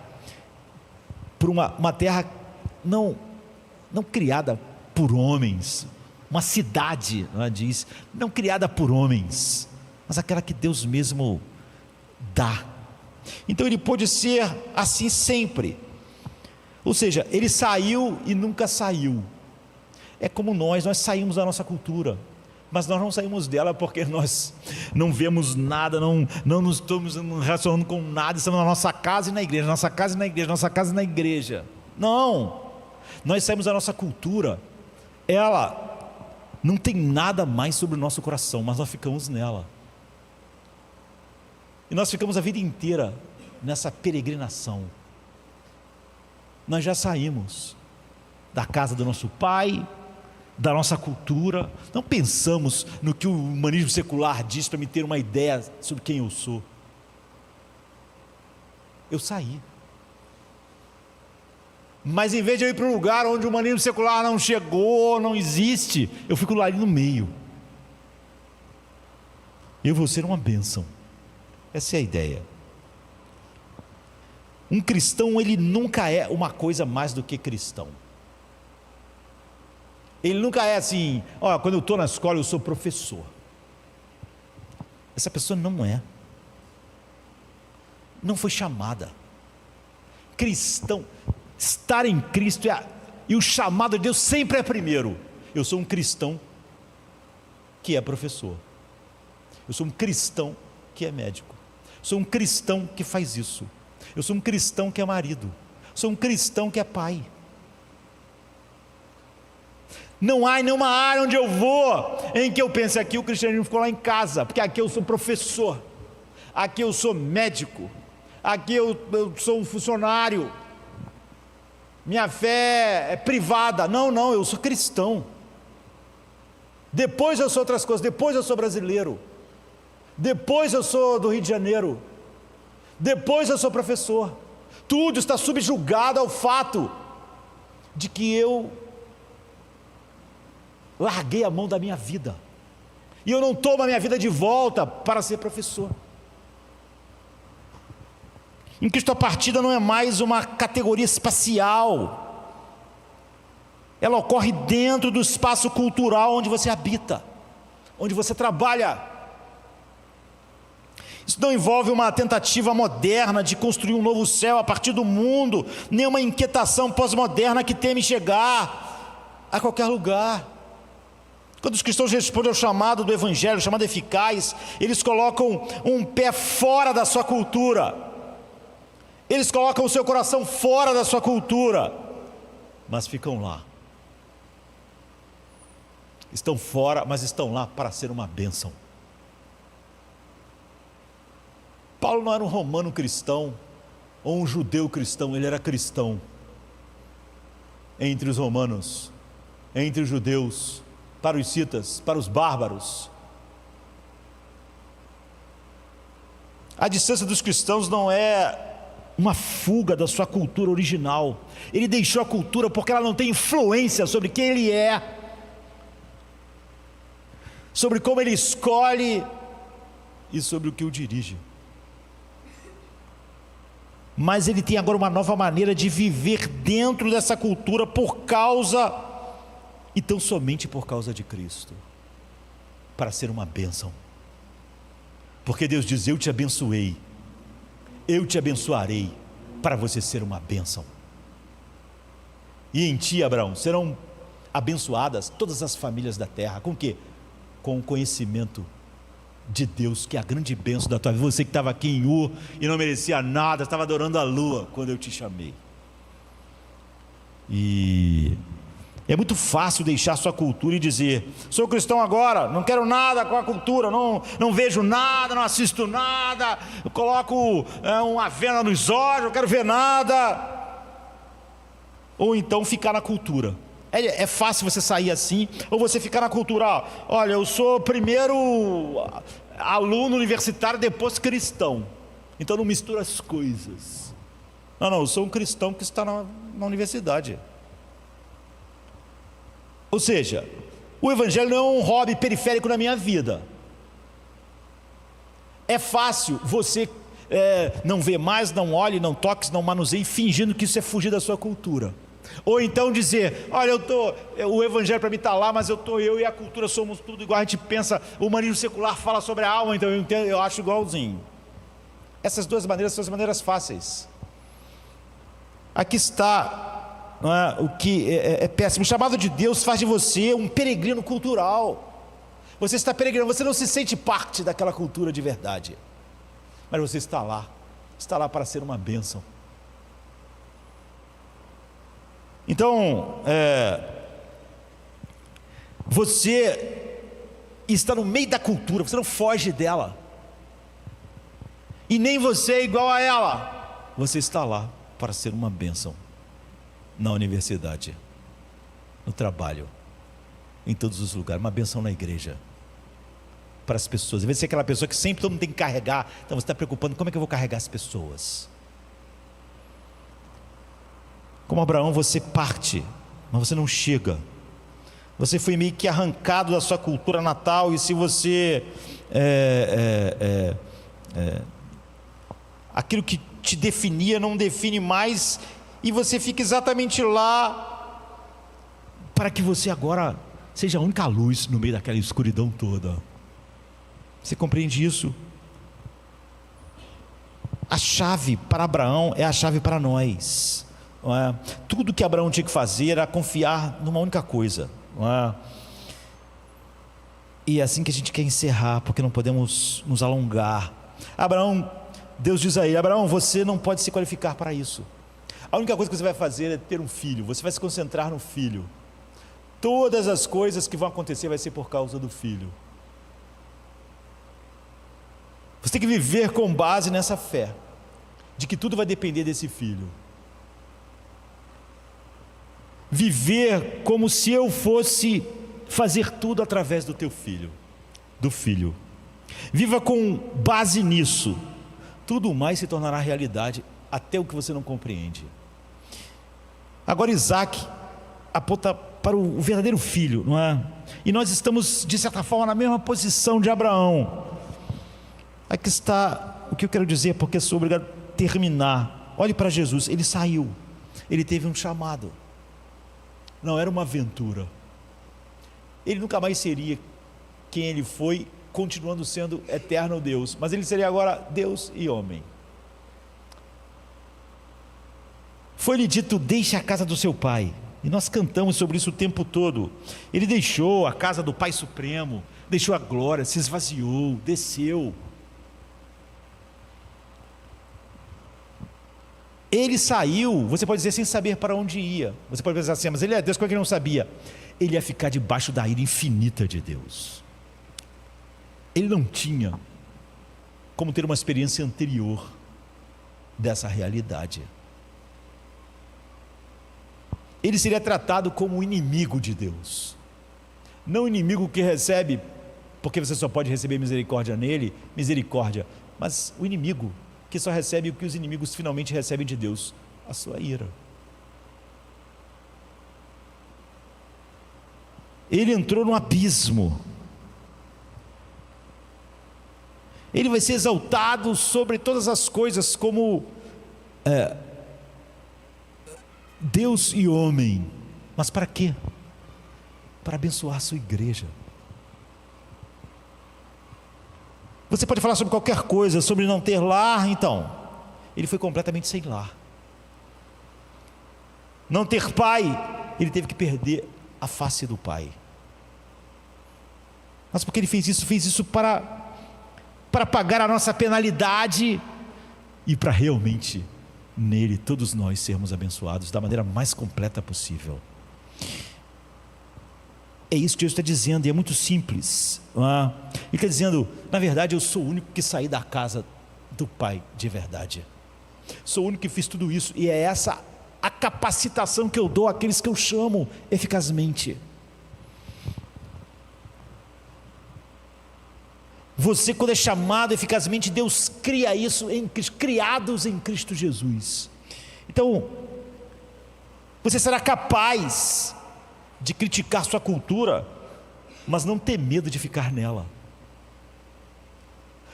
por uma terra não criada por homens, uma cidade, ela diz, não criada por homens, mas aquela que Deus mesmo dá. Então ele pôde ser assim sempre, ou seja, ele saiu e nunca saiu. É como nós saímos da nossa cultura, mas nós não saímos dela porque nós não vemos nada, não nos estamos relacionando com nada, estamos na nossa casa e na igreja, nossa casa e na igreja, nossa casa e na igreja. Não, nós saímos da nossa cultura, ela não tem nada mais sobre o nosso coração, mas nós ficamos nela. E nós ficamos a vida inteira nessa peregrinação. Nós já saímos da casa do nosso pai, da nossa cultura, não pensamos no que o humanismo secular diz para me ter uma ideia sobre quem eu sou. Eu saí. Mas em vez de eu ir para um lugar onde o humanismo secular não chegou, não existe, eu fico lá ali no meio. Eu vou ser uma bênção. Essa é a ideia. Um cristão, ele nunca é uma coisa mais do que cristão. Ele nunca é assim: ó, quando eu estou na escola eu sou professor. Essa pessoa não é. Não foi chamada. Cristão, estar em Cristo e o chamado de Deus sempre é primeiro. Eu sou um cristão que é professor. Eu sou um cristão que é médico. Sou um cristão que faz isso. Eu sou um cristão que é marido. Sou um cristão que é pai. Não há nenhuma área onde eu vou em que eu pense: aqui o cristianismo ficou lá em casa, porque aqui eu sou professor, aqui eu sou médico, aqui eu sou um funcionário, minha fé é privada. Não, eu sou cristão. Depois eu sou outras coisas, depois eu sou brasileiro, depois eu sou do Rio de Janeiro, depois eu sou professor. Tudo está subjugado ao fato de que eu larguei a mão da minha vida, e eu não tomo a minha vida de volta para ser professor. Em Cristo a partida não é mais uma categoria espacial, ela ocorre dentro do espaço cultural onde você habita, onde você trabalha. Isso não envolve uma tentativa moderna de construir um novo céu a partir do mundo, nem uma inquietação pós-moderna que teme chegar a qualquer lugar. Quando os cristãos respondem ao chamado do Evangelho, chamado eficaz, eles colocam um pé fora da sua cultura, eles colocam o seu coração fora da sua cultura, mas ficam lá. Estão fora, mas estão lá para ser uma bênção. Paulo não era um romano cristão ou um judeu cristão, ele era cristão entre os romanos, entre os judeus, para os citas, para os bárbaros. A distância dos cristãos não é uma fuga da sua cultura original. Ele deixou a cultura porque ela não tem influência sobre quem ele é, sobre como ele escolhe e sobre o que o dirige. Mas ele tem agora uma nova maneira de viver dentro dessa cultura por causa, e tão somente por causa de Cristo, para ser uma bênção. Porque Deus diz: eu te abençoei, eu te abençoarei, para você ser uma bênção. E em ti, Abraão, serão abençoadas todas as famílias da terra. Com o quê? Com o conhecimento de Deus, que é a grande bênção da tua vida. Você que estava aqui em Ur e não merecia nada, estava adorando a lua quando eu te chamei. E É muito fácil deixar sua cultura e dizer: sou cristão agora, não quero nada com a cultura, não vejo nada, não assisto nada, eu coloco uma venda nos olhos, não quero ver nada. Ou então ficar na cultura. É fácil você sair assim, ou você ficar na cultura. Olha, eu sou primeiro aluno universitário, depois cristão, então não mistura as coisas. Não, eu sou um cristão que está na universidade. Ou seja, o evangelho não é um hobby periférico na minha vida. É fácil você não ver mais, não olhe, não toque, não manuseie, fingindo que isso é fugir da sua cultura. Ou então dizer: olha, o evangelho para mim está lá, mas eu e a cultura somos tudo igual. A gente pensa, o humanismo secular fala sobre a alma, então eu acho igualzinho. Essas duas maneiras são as maneiras fáceis. Aqui está, não é, o que é péssimo. O chamado de Deus faz de você um peregrino cultural. Você está peregrinando, você não se sente parte daquela cultura de verdade, mas você está lá para ser uma bênção. Então, você está no meio da cultura, você não foge dela, e nem você é igual a ela. Você está lá para ser uma bênção, na universidade, no trabalho, em todos os lugares, uma bênção na igreja, para as pessoas. Às vezes você é aquela pessoa que sempre todo mundo tem que carregar, então você está preocupando: como é que eu vou carregar as pessoas? Como Abraão, você parte, mas você não chega. Você foi meio que arrancado da sua cultura natal, e se você aquilo que te definia não define mais, e você fica exatamente lá para que você agora seja a única luz no meio daquela escuridão toda. Você compreende isso? A chave para Abraão é a chave para nós. Não é? Tudo que Abraão tinha que fazer era confiar numa única coisa. Não é? E é assim que a gente quer encerrar, porque não podemos nos alongar. Abraão, Deus diz a ele: Abraão, você não pode se qualificar para isso. A única coisa que você vai fazer é ter um filho. Você vai se concentrar no filho. Todas as coisas que vão acontecer vai ser por causa do filho. Você tem que viver com base nessa fé, de que tudo vai depender desse filho. Viver como se eu fosse fazer tudo através do teu filho, do filho. Viva com base nisso. Tudo mais se tornará realidade, até o que você não compreende. Agora Isaac aponta para o verdadeiro filho, não é? E nós estamos, de certa forma, na mesma posição de Abraão. Aqui está o que eu quero dizer, porque sou obrigado a terminar. Olhe para Jesus, ele saiu, ele teve um chamado. Não era uma aventura. Ele nunca mais seria quem ele foi, continuando sendo eterno Deus, mas ele seria agora Deus e homem. Foi-lhe dito: deixe a casa do seu pai. E nós cantamos sobre isso o tempo todo. Ele deixou a casa do Pai Supremo, deixou a glória, se esvaziou, desceu. Ele saiu, você pode dizer, sem saber para onde ia. Você pode pensar assim: mas ele é Deus, como é que ele não sabia? Ele ia ficar debaixo da ira infinita de Deus. Ele não tinha como ter uma experiência anterior dessa realidade. Ele seria tratado como o inimigo de Deus. Não o inimigo que recebe, porque você só pode receber misericórdia nele, misericórdia, mas o inimigo que só recebe o que os inimigos finalmente recebem de Deus: a sua ira. Ele entrou num abismo. Ele vai ser exaltado sobre todas as coisas como Deus e homem. Mas para quê? Para abençoar a sua igreja. Você pode falar sobre qualquer coisa, sobre não ter lar. Então, ele foi completamente sem lar. Não ter pai, ele teve que perder a face do pai. Mas porque ele fez isso para pagar a nossa penalidade e para realmente nele todos nós sermos abençoados da maneira mais completa possível. É isso que Deus está dizendo, e é muito simples. Ele está dizendo, na verdade, eu sou o único que saí da casa do Pai de verdade. Sou o único que fiz tudo isso, e é essa a capacitação que eu dou àqueles que eu chamo eficazmente. Você, quando é chamado eficazmente, Deus cria isso criados em Cristo Jesus. Então, você será capaz de criticar sua cultura, mas não ter medo de ficar nela.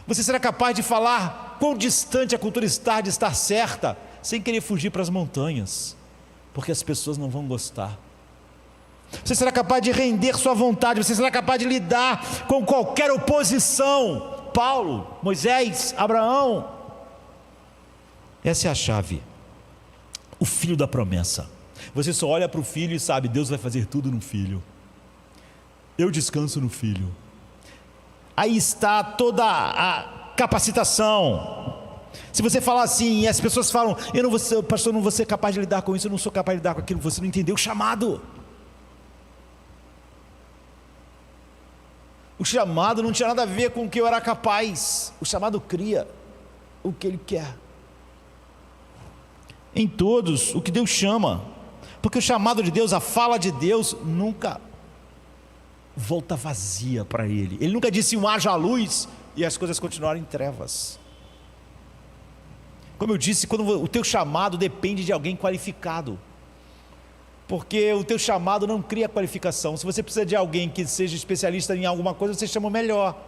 Você será capaz de falar quão distante a cultura está de estar certa, sem querer fugir para as montanhas, porque as pessoas não vão gostar. Você será capaz de render sua vontade, você será capaz de lidar com qualquer oposição. Paulo, Moisés, Abraão. Essa é a chave. O filho da promessa. Você só olha para o filho e sabe, Deus vai fazer tudo no filho. Eu descanso no filho. Aí está toda a capacitação. Se você falar assim, e as pessoas falam, eu não vou ser, pastor, não vou ser capaz de lidar com isso, eu não sou capaz de lidar com aquilo, você não entendeu o chamado. O chamado não tinha nada a ver com o que eu era capaz. O chamado cria o que Ele quer em todos, o que Deus chama. Porque o chamado de Deus, a fala de Deus nunca volta vazia para Ele. Ele nunca disse haja luz e as coisas continuaram em trevas. Como eu disse, quando o teu chamado depende de alguém qualificado, porque o teu chamado não cria qualificação. Se você precisa de alguém que seja especialista em alguma coisa, você chama o melhor,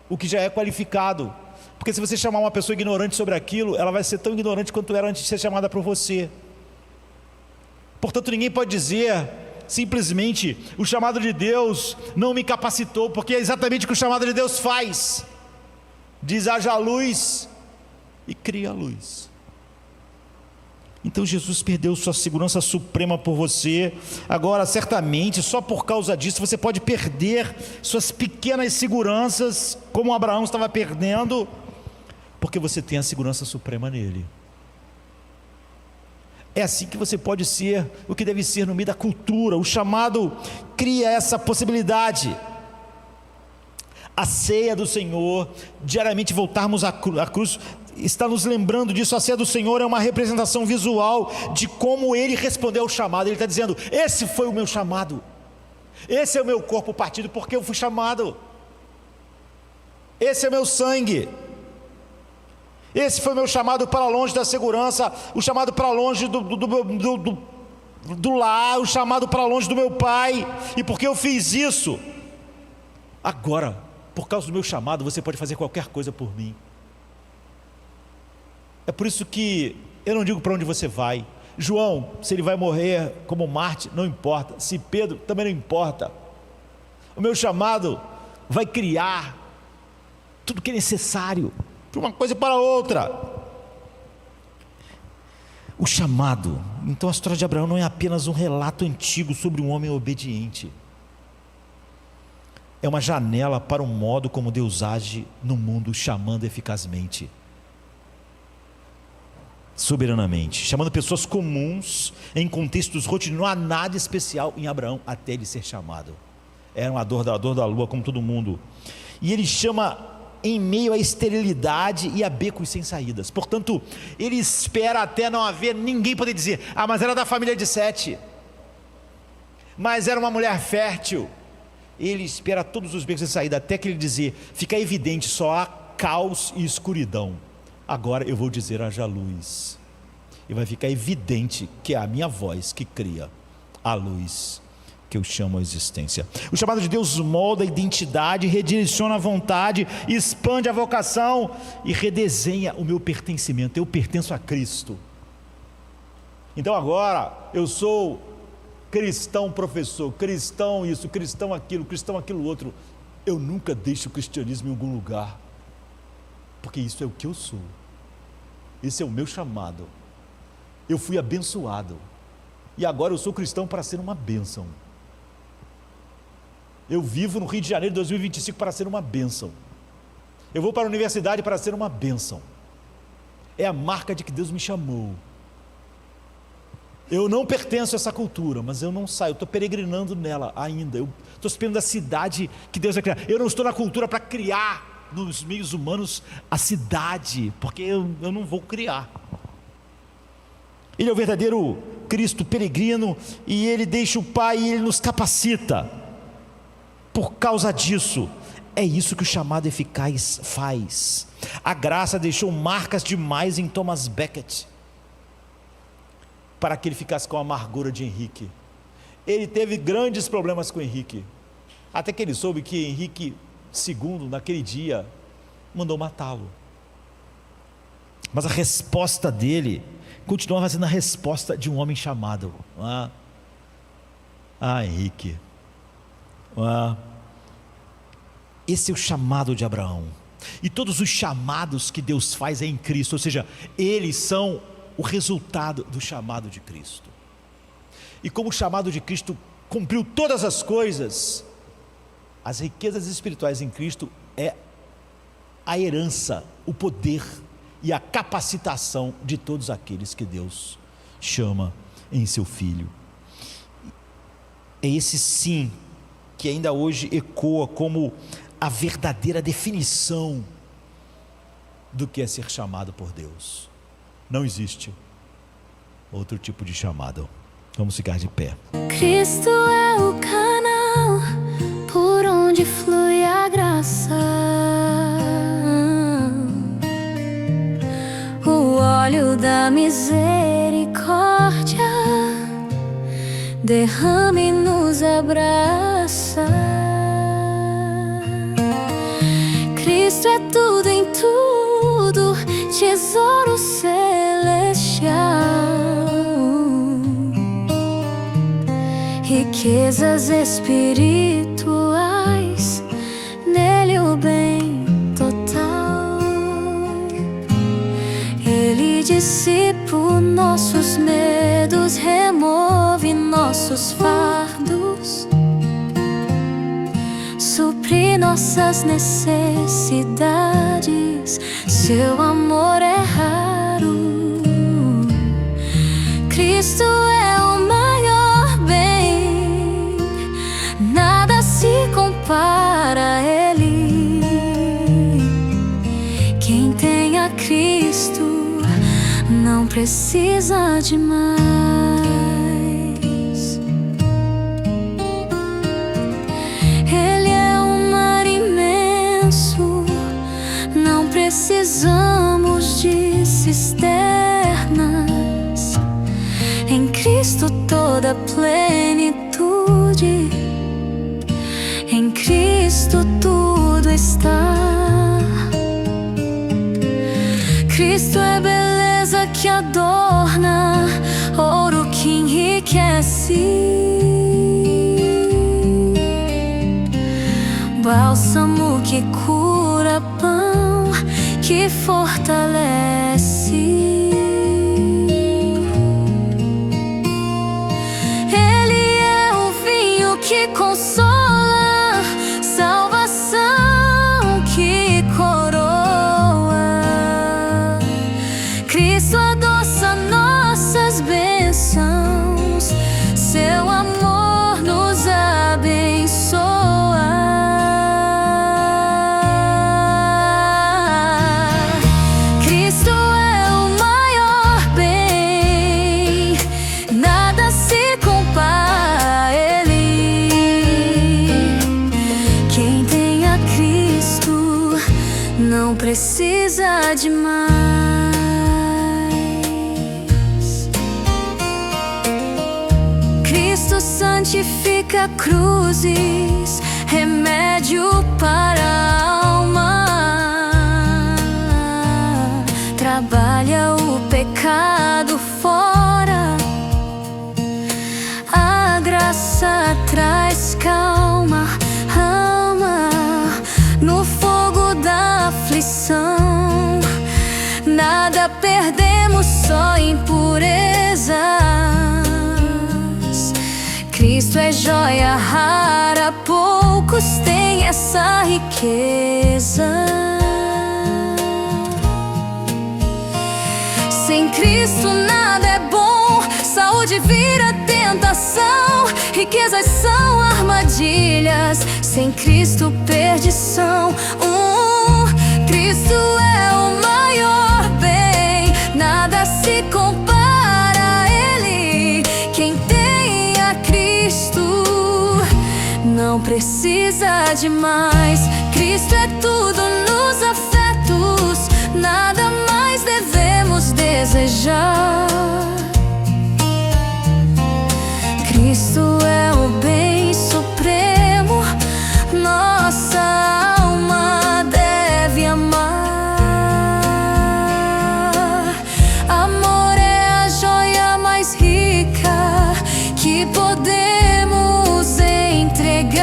o que já é qualificado. Porque se você chamar uma pessoa ignorante sobre aquilo, ela vai ser tão ignorante quanto era antes de ser chamada por você. Portanto, ninguém pode dizer simplesmente, o chamado de Deus não me capacitou, porque é exatamente o que o chamado de Deus faz. Diz haja luz e cria a luz. Então Jesus perdeu sua segurança suprema por você. Agora, certamente, só por causa disso, você pode perder suas pequenas seguranças, como Abraão estava perdendo, porque você tem a segurança suprema nele. É assim que você pode ser o que deve ser no meio da cultura. O chamado cria essa possibilidade. A ceia do Senhor, diariamente voltarmos à cruz, está nos lembrando disso. A ceia do Senhor é uma representação visual de como Ele respondeu ao chamado. Ele está dizendo, esse foi o meu chamado, esse é o meu corpo partido porque eu fui chamado, esse é o meu sangue, esse foi o meu chamado para longe da segurança, o chamado para longe do lar, o chamado para longe do meu pai. E porque eu fiz isso, agora, por causa do meu chamado, você pode fazer qualquer coisa por mim. É por isso que eu não digo para onde você vai. João, se ele vai morrer como Marte, não importa. Se Pedro, também não importa. O meu chamado vai criar tudo que é necessário para uma coisa e para outra. O chamado. Então a história de Abraão não é apenas um relato antigo sobre um homem obediente. É uma janela para o modo como Deus age no mundo, chamando eficazmente, soberanamente, chamando pessoas comuns em contextos rotineiros. Não há nada especial em Abraão até ele ser chamado. Era um adorador da lua como todo mundo. E ele chama em meio à esterilidade e a becos sem saídas. Portanto, ele espera até não haver ninguém poder dizer, mas era da família de Sete, mas era uma mulher fértil. Ele espera todos os becos sem saída, até que ele dizer, fica evidente, só há caos e escuridão. Agora eu vou dizer, haja luz. E vai ficar evidente que é a minha voz que cria a luz que eu chamo a existência. O chamado de Deus molda a identidade, redireciona a vontade, expande a vocação e redesenha o meu pertencimento. Eu pertenço a Cristo. Então agora eu sou cristão professor, cristão isso, cristão aquilo outro. Eu nunca deixo o cristianismo em algum lugar, porque isso é o que eu sou. Esse é o meu chamado. Eu fui abençoado e agora eu sou cristão para ser uma bênção. Eu vivo no Rio de Janeiro de 2025 para ser uma bênção. Eu vou para a universidade para ser uma bênção. É a marca de que Deus me chamou. Eu não pertenço a essa cultura, mas eu não saio, eu estou peregrinando nela ainda. Eu estou esperando a cidade que Deus vai criar. Eu não estou na cultura para criar nos meios humanos a cidade, porque eu não vou criar. Ele é o verdadeiro Cristo peregrino, e Ele deixa o Pai e Ele nos capacita. Por causa disso, é isso que o chamado eficaz faz. A graça deixou marcas demais em Thomas Becket, para que ele ficasse com a amargura de Henrique. Ele teve grandes problemas com Henrique, até que ele soube que Henrique II, naquele dia, mandou matá-lo. Mas a resposta dele continuava sendo a resposta de um homem chamado. Henrique. Esse é o chamado de Abraão. E todos os chamados que Deus faz é em Cristo, ou seja, eles são o resultado do chamado de Cristo. E como o chamado de Cristo cumpriu todas as coisas, as riquezas espirituais em Cristo é a herança, o poder e a capacitação de todos aqueles que Deus chama em seu Filho. É esse sim que ainda hoje ecoa como a verdadeira definição do que é ser chamado por Deus. Não existe outro tipo de chamado. Vamos ficar de pé. Cristo é o canal por onde flui a graça. O óleo da misericórdia derrama e nos abraça. Cristo é tudo em tudo, tesouro celestial, riquezas espirituais, nele o bem total. Ele dissipa nossos medos, remove nossos fardos, supre nossas necessidades. Seu amor é raro. Cristo é o maior bem, nada se compara a Ele. Quem tem a Cristo não precisa de mais. Ele é um mar imenso, não precisamos de cisternas. Em Cristo toda plenitude, em Cristo tudo está. Cristo é beleza que adorna, ouro que enriquece, bálsamo que cura, pão que fortalece. Ele é o vinho que consola, salvação que coroa. Cristo adoça nossas bênçãos, seu amor nos abençoa. Cristo é o maior bem, nada se compara a Ele. Quem tem a Cristo não precisa de mais. Cristo santifica cruzes, remédio para a alma, trabalha o pecado fora, a graça traz calma, ama no fogo da aflição. Nada perdemos, só impurezas. Cristo é joia rara, poucos têm essa riqueza. Sem Cristo nada é bom, saúde pode vir a tentação. Riquezas são armadilhas, sem Cristo perdição. Cristo é o maior bem, nada se compara a Ele. Quem tem a Cristo não precisa de mais. Cristo é tudo nos afetos, nada mais devemos desejar. Cristo é o bem supremo, nossa alma deve amar. Amor é a joia mais rica que podemos entregar.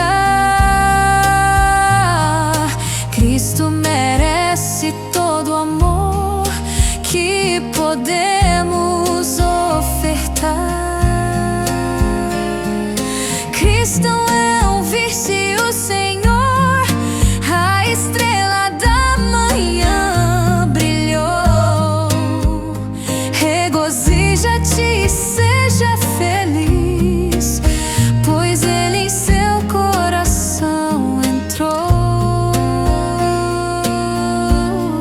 Cristo merece todo o amor que podemos ofertar. Cristo